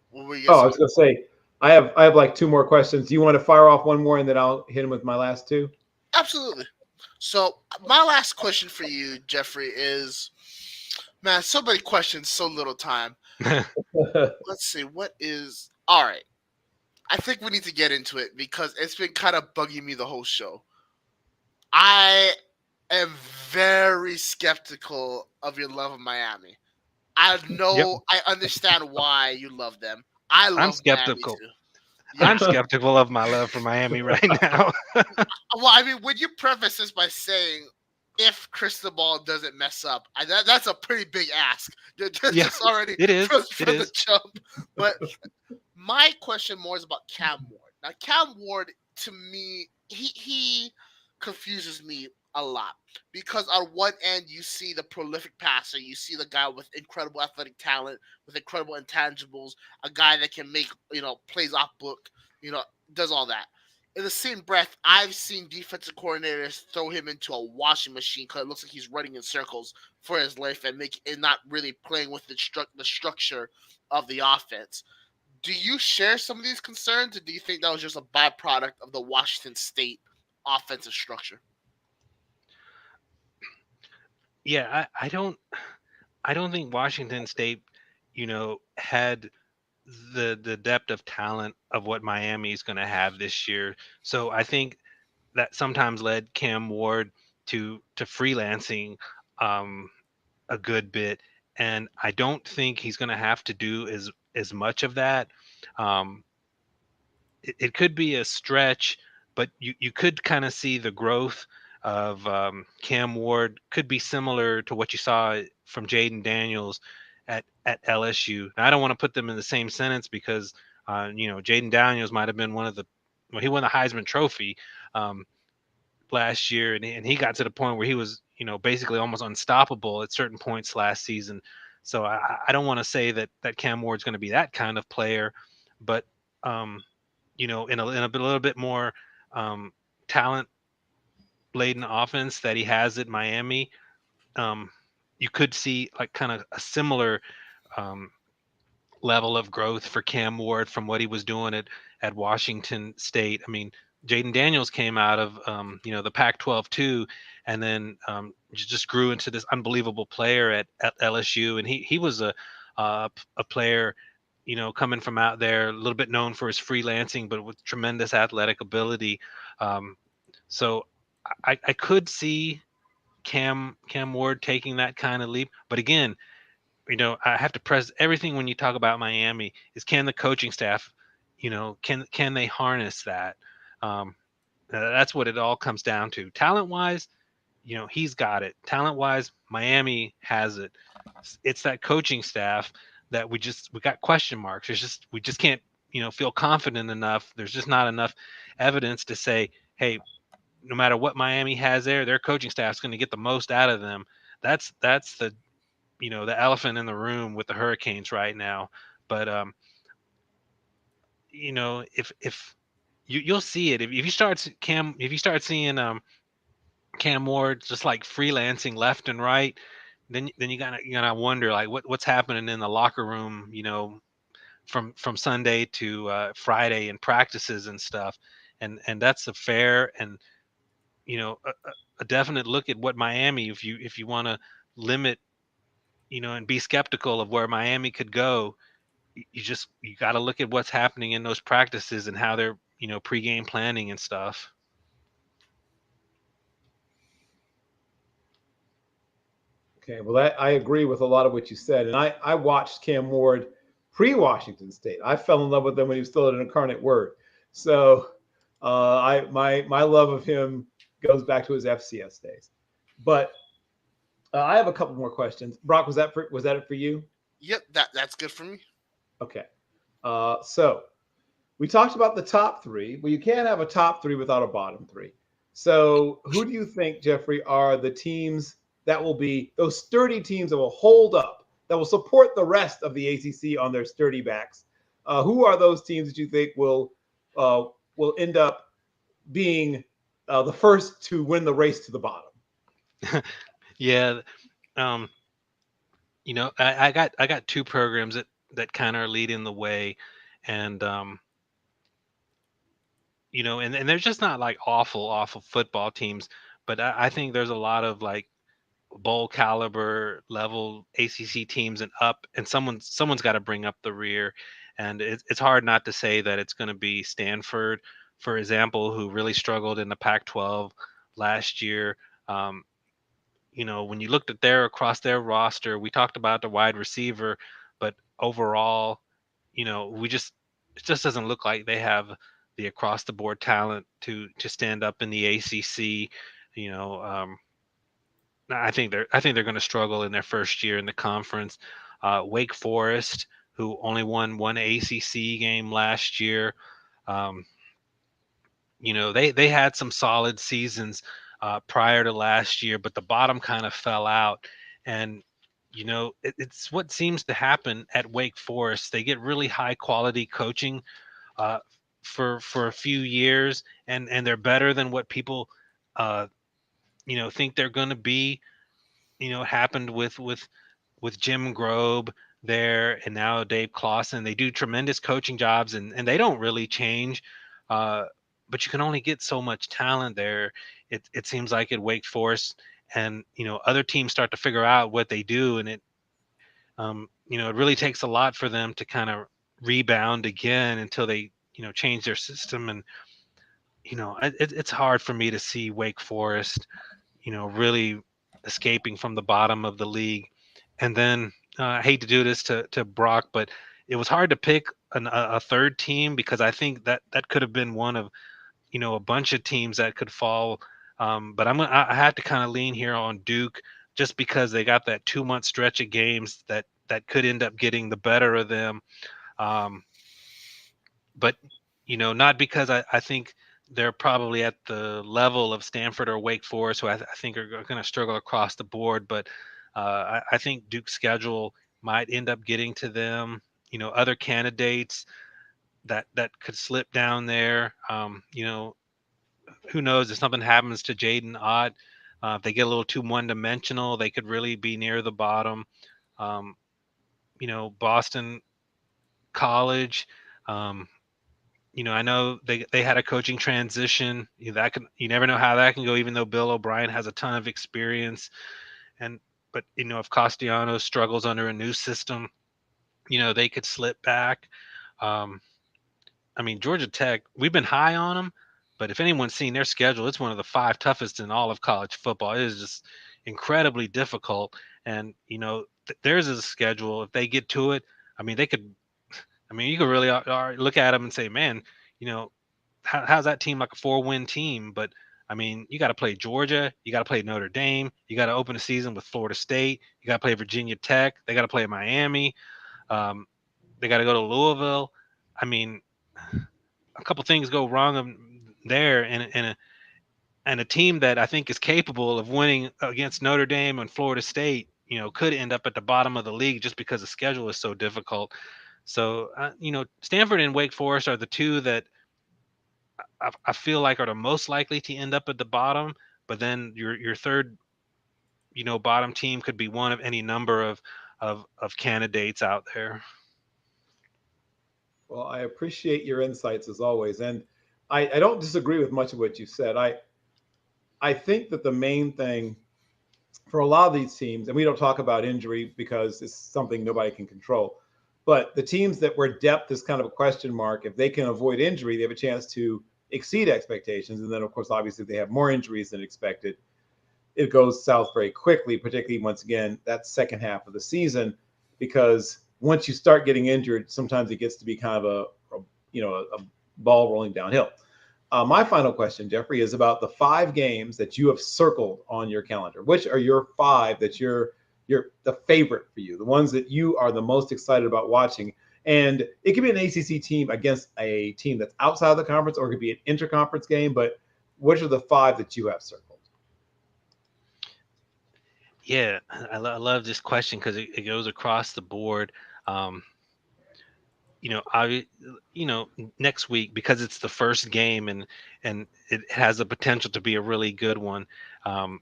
[SPEAKER 2] What were you gonna
[SPEAKER 1] Oh, I
[SPEAKER 2] say?
[SPEAKER 1] was going to say, I have like two more questions. Do you want to fire off one more and then I'll hit him with my last two?
[SPEAKER 2] Absolutely. So my last question for you, Jeffrey, is man, so many questions, so little time. Let's see, what is all right. I think we need to get into it because it's been kind of bugging me the whole show. I am very skeptical of your love of Miami. I
[SPEAKER 3] Yep,
[SPEAKER 2] know I understand why you love them. I
[SPEAKER 3] I'm
[SPEAKER 2] love Miami
[SPEAKER 3] skeptical.
[SPEAKER 2] too. Yeah.
[SPEAKER 3] I'm skeptical of my love for Miami right now.
[SPEAKER 2] Well, I mean, when you preface this by saying if Cristobal doesn't mess up, that's a pretty big ask.
[SPEAKER 3] Yeah,
[SPEAKER 2] Just already
[SPEAKER 3] it is. It
[SPEAKER 2] from the
[SPEAKER 3] is.
[SPEAKER 2] jump. But my question more is about Cam Ward. Now, Cam Ward, to me, he confuses me a lot because on one end you see the prolific passer, you see the guy with incredible athletic talent, with incredible intangibles, a guy that can make plays off book, you know, does all that. In the same breath, I've seen defensive coordinators throw him into a washing machine because it looks like he's running in circles for his life and not really playing with the structure of the offense. Do you share some of these concerns, or do you think that was just a byproduct of the Washington State offensive structure?
[SPEAKER 3] Yeah, I don't think Washington State, had the depth of talent of what Miami is going to have this year. So I think that sometimes led Cam Ward to freelancing um, a good bit, and I don't think he's going to have to do as much of that. Um, it could be a stretch, but you could kind of see the growth of Cam Ward could be similar to what you saw from Jaden Daniels at LSU. Now, I don't want to put them in the same sentence because Jaden Daniels might have been he won the Heisman Trophy um, last year, and he got to the point where he was basically almost unstoppable at certain points last season. So I don't want to say that Cam Ward's going to be that kind of player, but um, in a little bit more um, talent laden offense that he has at Miami, um, you could see like kind of a similar um, level of growth for Cam Ward from what he was doing at Washington State. I mean, Jaden Daniels came out of the Pac-12 too, and then just grew into this unbelievable player at LSU, and he was a player, coming from out there, a little bit known for his freelancing, but with tremendous athletic ability. Um, so I could see Cam Ward taking that kind of leap, but again, I have to press everything when you talk about Miami is, can the coaching staff, can they harness that? Um, that's what it all comes down to. Talent wise, he's got it. Talent wise, Miami has it. It's that coaching staff that we got question marks. We just can't, feel confident enough. There's just not enough evidence to say, hey, no matter what Miami has there, their coaching staff's going to get the most out of them. That's the elephant in the room with the Hurricanes right now. But if you'll see it, if you start if you start seeing Cam Ward just like freelancing left and right, then you gotta wonder like what's happening in the locker room, from Sunday to Friday and practices and stuff. And that's a fair and a definite look at what Miami, if you want to limit, and be skeptical of where Miami could go, you got to look at what's happening in those practices and how they're pregame planning and stuff.
[SPEAKER 1] Okay, well, I agree with a lot of what you said, and I watched Cam Ward pre-Washington State. I fell in love with him when he was still at an Incarnate Word. So my love of him goes back to his FCS days. But I have a couple more questions. Brock, was that it for you?
[SPEAKER 2] Yep, that's good for me.
[SPEAKER 1] Okay. So we talked about the top three. Well, you can't have a top three without a bottom three. So who do you think, Jeffrey, are the teams that will be those sturdy teams that will hold up, that will support the rest of the ACC on their sturdy backs? Who are those teams that you think will end up being the first to win the race to the bottom?
[SPEAKER 3] Yeah. um I got two programs that kind of are leading the way, and and they're just not like awful football teams, but I think there's a lot of like bowl caliber level ACC teams and up, and someone's got to bring up the rear, and it's hard not to say that it's going to be Stanford, for example, who really struggled in the Pac-12 last year. Um, when you looked at across their roster, we talked about the wide receiver, but overall, it just doesn't look like they have the across the board talent to stand up in the ACC. You know, I think they're going to struggle in their first year in the conference. Wake Forest, who only won one ACC game last year, um, they had some solid seasons prior to last year, but the bottom kind of fell out. And it's what seems to happen at Wake Forest. They get really high quality coaching uh, for a few years, and they're better than what people uh, think they're going to be. Happened with Jim Grobe there, and now Dave Clawson. They do tremendous coaching jobs, and they don't really change. Uh, but you can only get so much talent there. It seems like at Wake Forest, and other teams start to figure out what they do, and it really takes a lot for them to kind of rebound again until they change their system. And it's hard for me to see Wake Forest really escaping from the bottom of the league. And then I hate to do this to Brock, but it was hard to pick a third team, because I think that could have been one of a bunch of teams that could fall. But I had to kind of lean here on Duke, just because they got that 2 month stretch of games that could end up getting the better of them. Um, but not because I think they're probably at the level of Stanford or Wake Forest, who I think are going to struggle across the board. But I think Duke's schedule might end up getting to them. Other candidates that could slip down there. who knows if something happens to Jaden Ott, if they get a little too one-dimensional, they could really be near the bottom. Um, Boston College. Um, I know they had a coaching transition. You never know how that can go. Even though Bill O'Brien has a ton of experience, and but if Castellanos struggles under a new system, they could slip back. Um, I mean, Georgia Tech, we've been high on them, but if anyone's seen their schedule, it's one of the five toughest in all of college football. It is just incredibly difficult. And, theirs is a schedule. If they get to it, I mean, you could really look at them and say, man, you know, how's that team like a 4-win team? But I mean, you got to play Georgia, you got to play Notre Dame, you got to open the season with Florida State, you got to play Virginia Tech, they got to play Miami, um, they got to go to Louisville. I mean, a couple things go wrong there, and a team that I think is capable of winning against Notre Dame and Florida State, could end up at the bottom of the league just because the schedule is so difficult. So, Stanford and Wake Forest are the two that I feel like are the most likely to end up at the bottom. But then your third, bottom team could be one of any number of candidates out there.
[SPEAKER 1] Well, I appreciate your insights as always, and I don't disagree with much of what you said. I think that the main thing for a lot of these teams, and we don't talk about injury because it's something nobody can control, but the teams that where depth is kind of a question mark, if they can avoid injury, they have a chance to exceed expectations. And then, of course, obviously, if they have more injuries than expected, it goes south very quickly, particularly once again, that second half of the season, because once you start getting injured, sometimes it gets to be kind of a ball rolling downhill. My final question, Jeffrey, is about the 5 games that you have circled on your calendar. Which are your 5 that you're the favorite for you, the ones that you are the most excited about watching? And it could be an ACC team against a team that's outside of the conference, or it could be an interconference game. But which are the 5 that you have circled?
[SPEAKER 3] Yeah, I love this question because it goes across the board. Um, I, next week, because it's the first game and it has the potential to be a really good one. Um,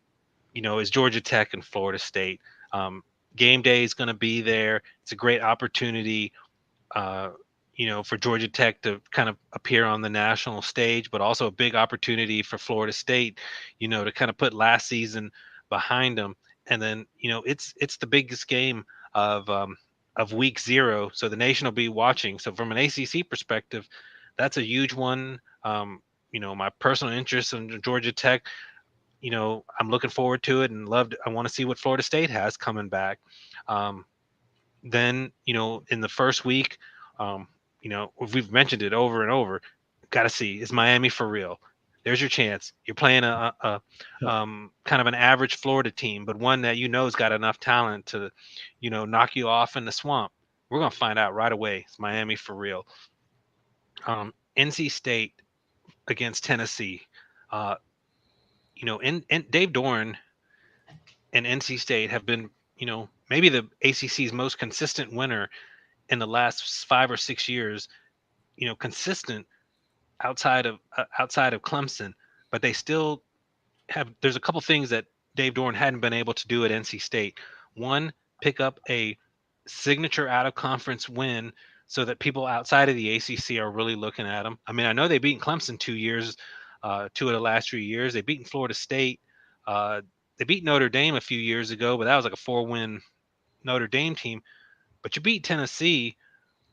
[SPEAKER 3] is Georgia Tech and Florida State. Um, Game day is going to be there. It's a great opportunity, uh, for Georgia Tech to kind of appear on the national stage, but also a big opportunity for Florida State, to kind of put last season behind them. And then, it's the biggest game of week 0. So the nation will be watching. So from an ACC perspective, that's a huge one. My personal interest in Georgia Tech, I'm looking forward to it and I want to see what Florida State has coming back. Then, in the first week, we've mentioned it over and over. Got to see, is Miami for real? There's your chance. You're playing a kind of an average Florida team, but one that has got enough talent to, knock you off in the swamp. We're gonna find out right away. Is Miami for real? NC State against Tennessee. Uh, in Dave Doran and NC State have been, maybe the ACC's most consistent winner in the last 5 or 6 years. Consistent outside of Clemson, but they still have. There's a couple things that Dave Doran hadn't been able to do at NC State. One, pick up a signature out of conference win so that people outside of the ACC are really looking at them. I mean, I know they beat Clemson 2 years, 2 of the last 3 years. They beat Florida State. Uh, they beat Notre Dame a few years ago, but that was like a 4-win Notre Dame team. But you beat Tennessee,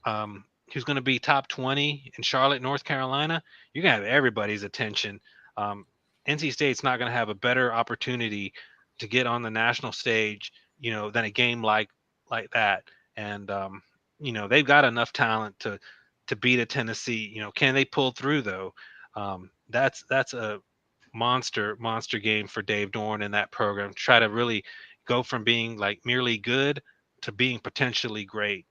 [SPEAKER 3] who's going to be top 20 in Charlotte, North Carolina. You're going to have everybody's attention. Um, NC State's not going to have a better opportunity to get on the national stage, than a game like that. And they've got enough talent to beat a Tennessee. Can they pull through though? That's a monster game for Dave Dorn and that program. Try to really go from being like merely good to being potentially great.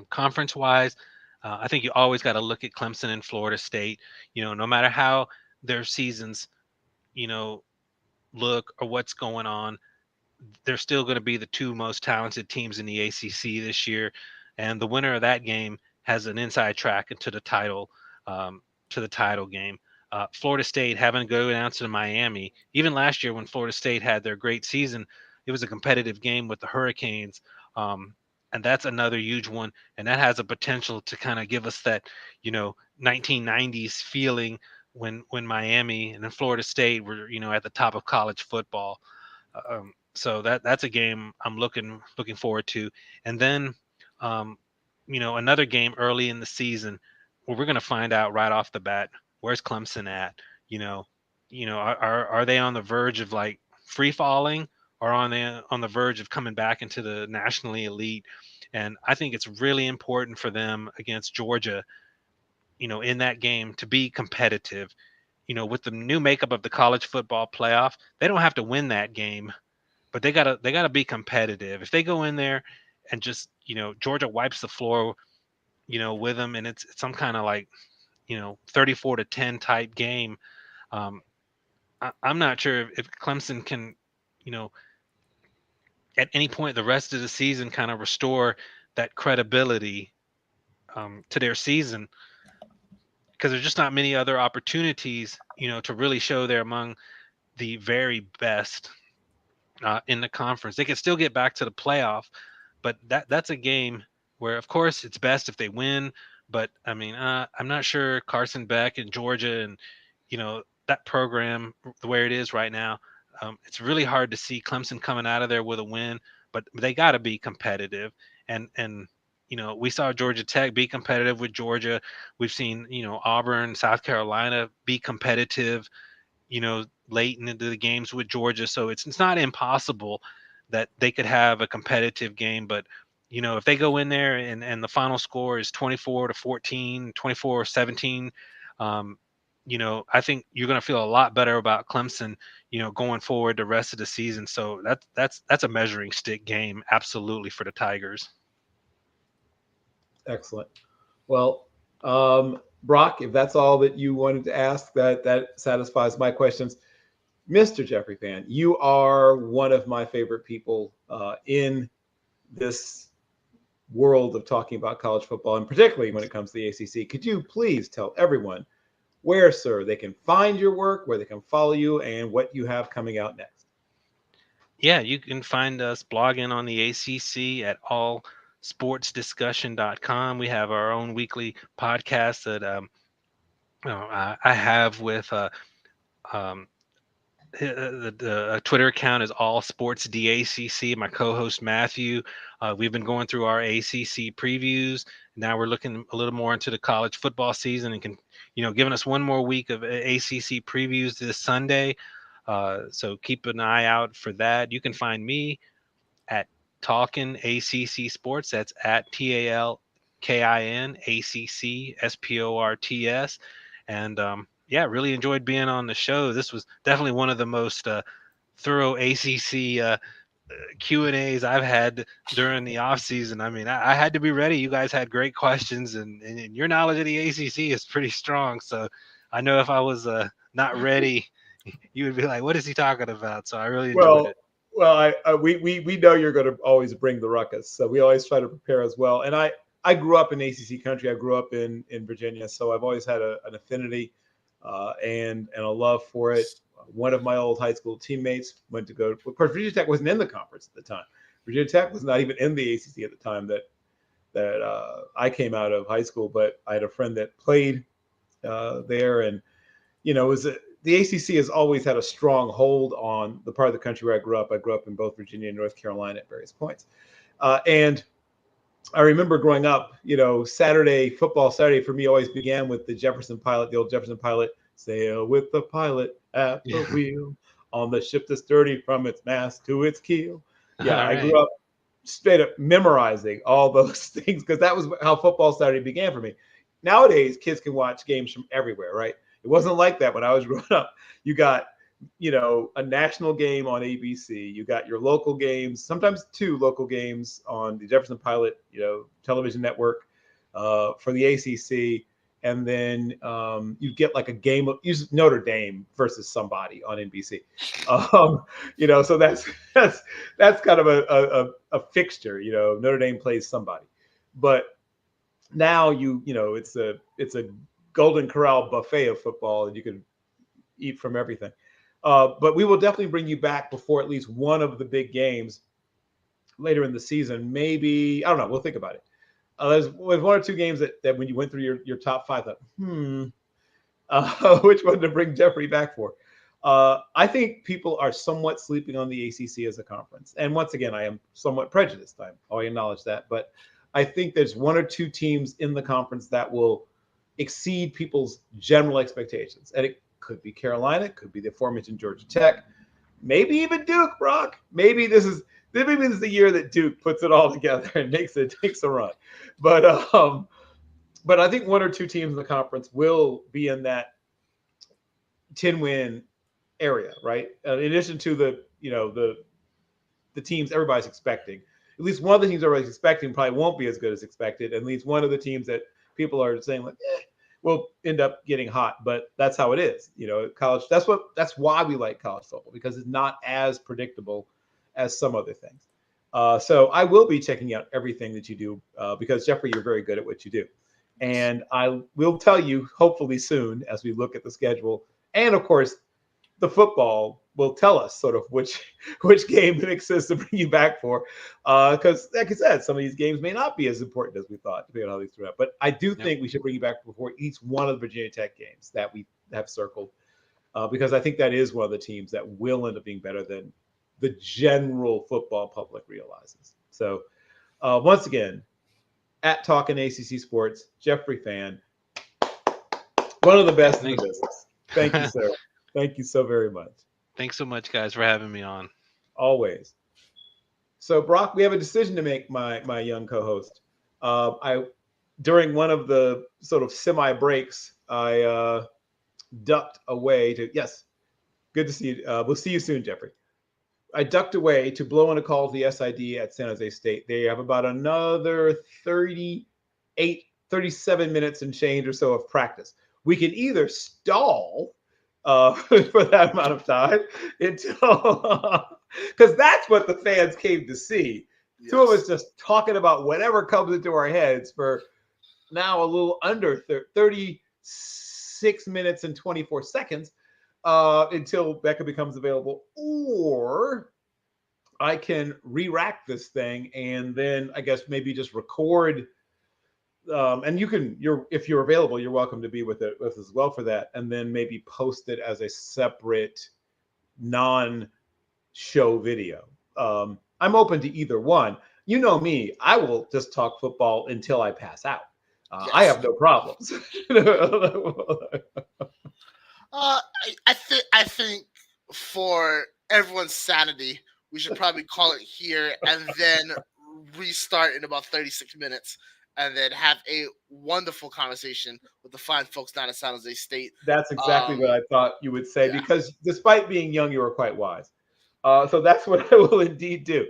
[SPEAKER 3] Conference wise, I think you always got to look at Clemson and Florida State. No matter how their seasons, you know, look or what's going on, they're still going to be the two most talented teams in the ACC this year, and the winner of that game has an inside track into the title game. Florida State having to go down to Miami. Even last year when Florida State had their great season, it was a competitive game with the Hurricanes. And that's another huge one. And that has a potential to kind of give us that, 1990s feeling when Miami and then Florida State were, at the top of college football. So that's a game I'm looking forward to. And then, um, another game early in the season where we're going to find out right off the bat, where's Clemson at? Are they on the verge of like free falling, or on the verge of coming back into the nationally elite? And I think it's really important for them against Georgia, in that game to be competitive. With the new makeup of the college football playoff, they don't have to win that game, but they gotta be competitive. If they go in there and just, Georgia wipes the floor, with them, and it's some kind of like, 34-10 type game. I'm not sure if Clemson can, you know, at any point the rest of the season kind of restore that credibility to their season, because there's just not many other opportunities, to really show they're among the very best in the conference. They can still get back to the playoff, but that's a game where, of course, it's best if they win. But I mean, I'm not sure Carson Beck and Georgia and that program the way it is right now. It's really hard to see Clemson coming out of there with a win, but they got to be competitive. And we saw Georgia Tech be competitive with Georgia. We've seen Auburn, South Carolina be competitive, late into the games with Georgia. So it's not impossible that they could have a competitive game. But, if they go in there and the final score is 24-14, 24-17, I think you're going to feel a lot better about Clemson, going forward the rest of the season. So that's a measuring stick game. Absolutely, for the Tigers.
[SPEAKER 1] Excellent. Well, Brock, if that's all that you wanted to ask, that satisfies my questions. Mr. Jeffrey Fann, you are one of my favorite people in this world of talking about college football, and particularly when it comes to the ACC. Could you please tell everyone where, sir, they can find your work, where they can follow you, and what you have coming out next?
[SPEAKER 3] Yeah, you can find us blogging on the ACC at allsportsdiscussion.com. We have our own weekly podcast that I have with the Twitter account is All Sports DACC. My co-host Matthew. We've been going through our ACC previews. Now we're looking a little more into the college football season, and giving us one more week of ACC previews this Sunday. So keep an eye out for that. You can find me at Talkin ACC Sports. That's at TALKIN ACC SPORTS. And yeah, really enjoyed being on the show. This was definitely one of the most thorough ACC Q&As I've had during the off season. I mean, I had to be ready. You guys had great questions, and your knowledge of the ACC is pretty strong. So I know if I was not ready, you would be like, what is he talking about? So I really enjoyed it.
[SPEAKER 1] Well, we know you're going to always bring the ruckus, so we always try to prepare as well. And I grew up in ACC country. I grew up in Virginia, so I've always had an affinity and a love for it. One of my old high school teammates went to go. Of course, Virginia Tech wasn't in the conference at the time. Virginia Tech was not even in the ACC at the time that I came out of high school. But I had a friend that played there, and it was the ACC has always had a strong hold on the part of the country where I grew up. I grew up in both Virginia and North Carolina at various points. And I remember growing up, football Saturday for me always began with the Jefferson Pilot, the old Jefferson Pilot, sail with the pilot at the wheel on the ship that's dirty from its mast to its keel. Yeah, I grew up straight up memorizing all those things because that was how football Saturday began for me. Nowadays, kids can watch games from everywhere, right? It wasn't like that when I was growing up. You got, a national game on ABC. You got your local games, sometimes 2 local games on the Jefferson Pilot, television network for the ACC. And then you get like a game of Notre Dame versus somebody on NBC. So that's kind of a fixture. Notre Dame plays somebody, but now it's a Golden Corral buffet of football, and you can eat from everything. But we will definitely bring you back before at least one of the big games later in the season. Maybe, I don't know. We'll think about it. There's one or two games that when you went through your top five, thought, which one to bring Jeffrey back for? I think people are somewhat sleeping on the ACC as a conference. And once again, I am somewhat prejudiced. I acknowledge that. But I think there's one or two teams in the conference that will exceed people's general expectations. And it could be Carolina, it could be the aforementioned Georgia Tech, maybe even Duke, Brock. Maybe this is the year that Duke puts it all together and takes a run. But I think one or two teams in the conference will be in that 10-win area, right? In addition to the teams everybody's expecting. At least one of the teams everybody's expecting probably won't be as good as expected. At least one of the teams that people are saying like, will end up getting hot. But that's how it is. College. That's why we like college football, because it's not as predictable as some other things. So I will be checking out everything that you do because, Jeffrey, you're very good at what you do. And I will tell you, hopefully soon, as we look at the schedule. And, of course, the football will tell us sort of which game makes sense to bring you back for. Because, like I said, some of these games may not be as important as we thought, depending on how these threw out. But I do think we should bring you back before each one of the Virginia Tech games that we have circled. Because I think that is one of the teams that will end up being better than the general football public realizes. So, once again, at Talking ACC Sports, Jeffrey Fann, one of the best in the business. Thank you, sir. Thank you so very much.
[SPEAKER 3] Thanks so much, guys, for having me on.
[SPEAKER 1] Always. So, Brock, we have a decision to make, my young co-host. During one of the sort of semi breaks, I ducked away to good to see you. We'll see you soon, Jeffrey. I ducked away to blow in a call to the SID at San Jose State. They have about another 37 minutes and change or so of practice. We can either stall for that amount of time until because that's what the fans came to see. Yes. Two of us just talking about whatever comes into our heads for now a little under 36 minutes and 24 seconds. Until Becca becomes available, or I can re-rack this thing and then I guess maybe just record. And if you're available, you're welcome to be with us as well for that, and then maybe post it as a separate non-show video. I'm open to either one. You know me, I will just talk football until I pass out. Yes. I have no problems.
[SPEAKER 2] I think for everyone's sanity, we should probably call it here and then restart in about 36 minutes and then have a wonderful conversation with the fine folks down at San Jose State.
[SPEAKER 1] That's exactly what I thought you would say, because despite being young, you were quite wise. So that's what I will indeed do.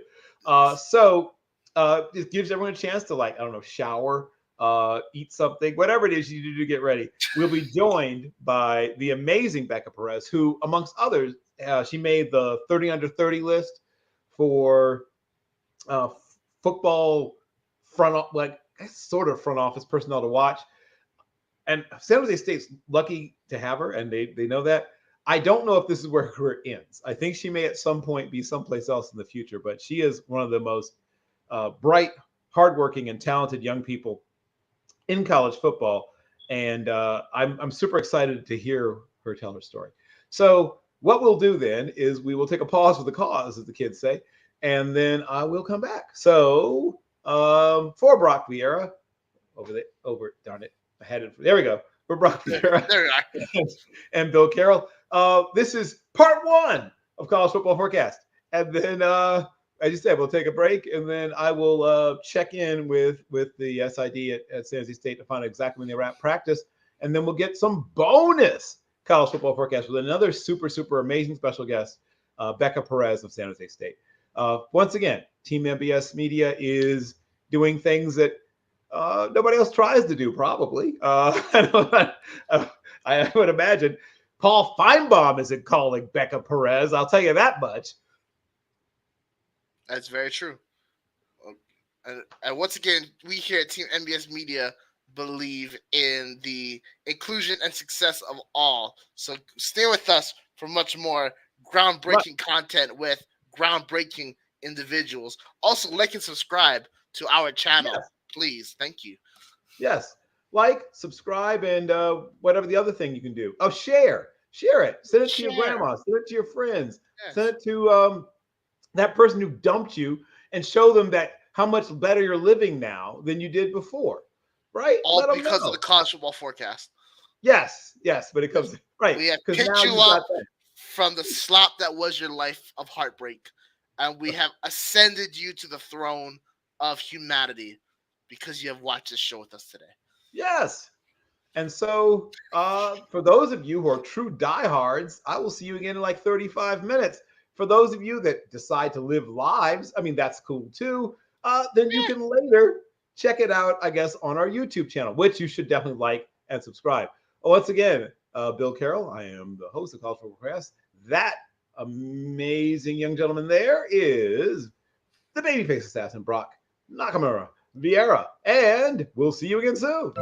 [SPEAKER 1] So it gives everyone a chance to, shower, eat something, whatever it is you do to get ready. We'll be joined by the amazing Becca Perez, who, amongst others, she made the 30 under 30 list for football front office personnel to watch. And San Jose State's lucky to have her, and they know that. I don't know if this is where her career ends. I think she may at some point be someplace else in the future, but she is one of the most bright, hardworking, and talented young people in college football, and I'm super excited to hear her tell her story. So what we'll do then is we will take a pause for the cause, as the kids say, and then I will come back. So for Brock Vieira, darn it, I had it. There we go. For Brock Vieira
[SPEAKER 2] there we are.
[SPEAKER 1] and Bill Carroll, this is part one of College Football Forecast, and then as you said, we'll take a break, and then I will check in with the SID at San Jose State to find out exactly when they wrap practice, and then we'll get some bonus College Football Forecast with another super, super amazing special guest, Becca Perez of San Jose State. Once again, Team MBS Media is doing things that nobody else tries to do, probably. I would imagine Paul Feinbaum isn't calling Becca Perez. I'll tell you that much.
[SPEAKER 2] That's very true. And once again, we here at Team MBS Media believe in the inclusion and success of all. So stay with us for much more groundbreaking content with groundbreaking individuals. Also, like and subscribe to our channel,
[SPEAKER 1] Yes.
[SPEAKER 2] please. Thank you.
[SPEAKER 1] Yes. Like, subscribe, and whatever the other thing you can do. Oh, share. Share it. Send it to your
[SPEAKER 2] Share.
[SPEAKER 1] grandma. Send it to your friends.
[SPEAKER 2] Yes.
[SPEAKER 1] Send it to that person who dumped you, and show them that how much better you're living now than you did before. Right?
[SPEAKER 2] All
[SPEAKER 1] Let them
[SPEAKER 2] because of
[SPEAKER 1] know.
[SPEAKER 2] the college football forecast.
[SPEAKER 1] Yes. Yes. But it comes right
[SPEAKER 2] We have
[SPEAKER 1] because
[SPEAKER 2] picked
[SPEAKER 1] now
[SPEAKER 2] you
[SPEAKER 1] you
[SPEAKER 2] up
[SPEAKER 1] got that.
[SPEAKER 2] from the slop that was your life of heartbreak, and we have ascended you to the throne of humanity because you have watched this show with us today.
[SPEAKER 1] Yes. And so, for those of you who are true diehards, I will see you again in like 35 minutes. For those of you that decide to live lives, I mean, that's cool too. Then you can later check it out, I guess, on our YouTube channel, which you should definitely like and subscribe. Once again, Bill Carroll, I am the host of College Football Press. That amazing young gentleman there is the babyface assassin, Brock Nakamura Vieira. And we'll see you again soon.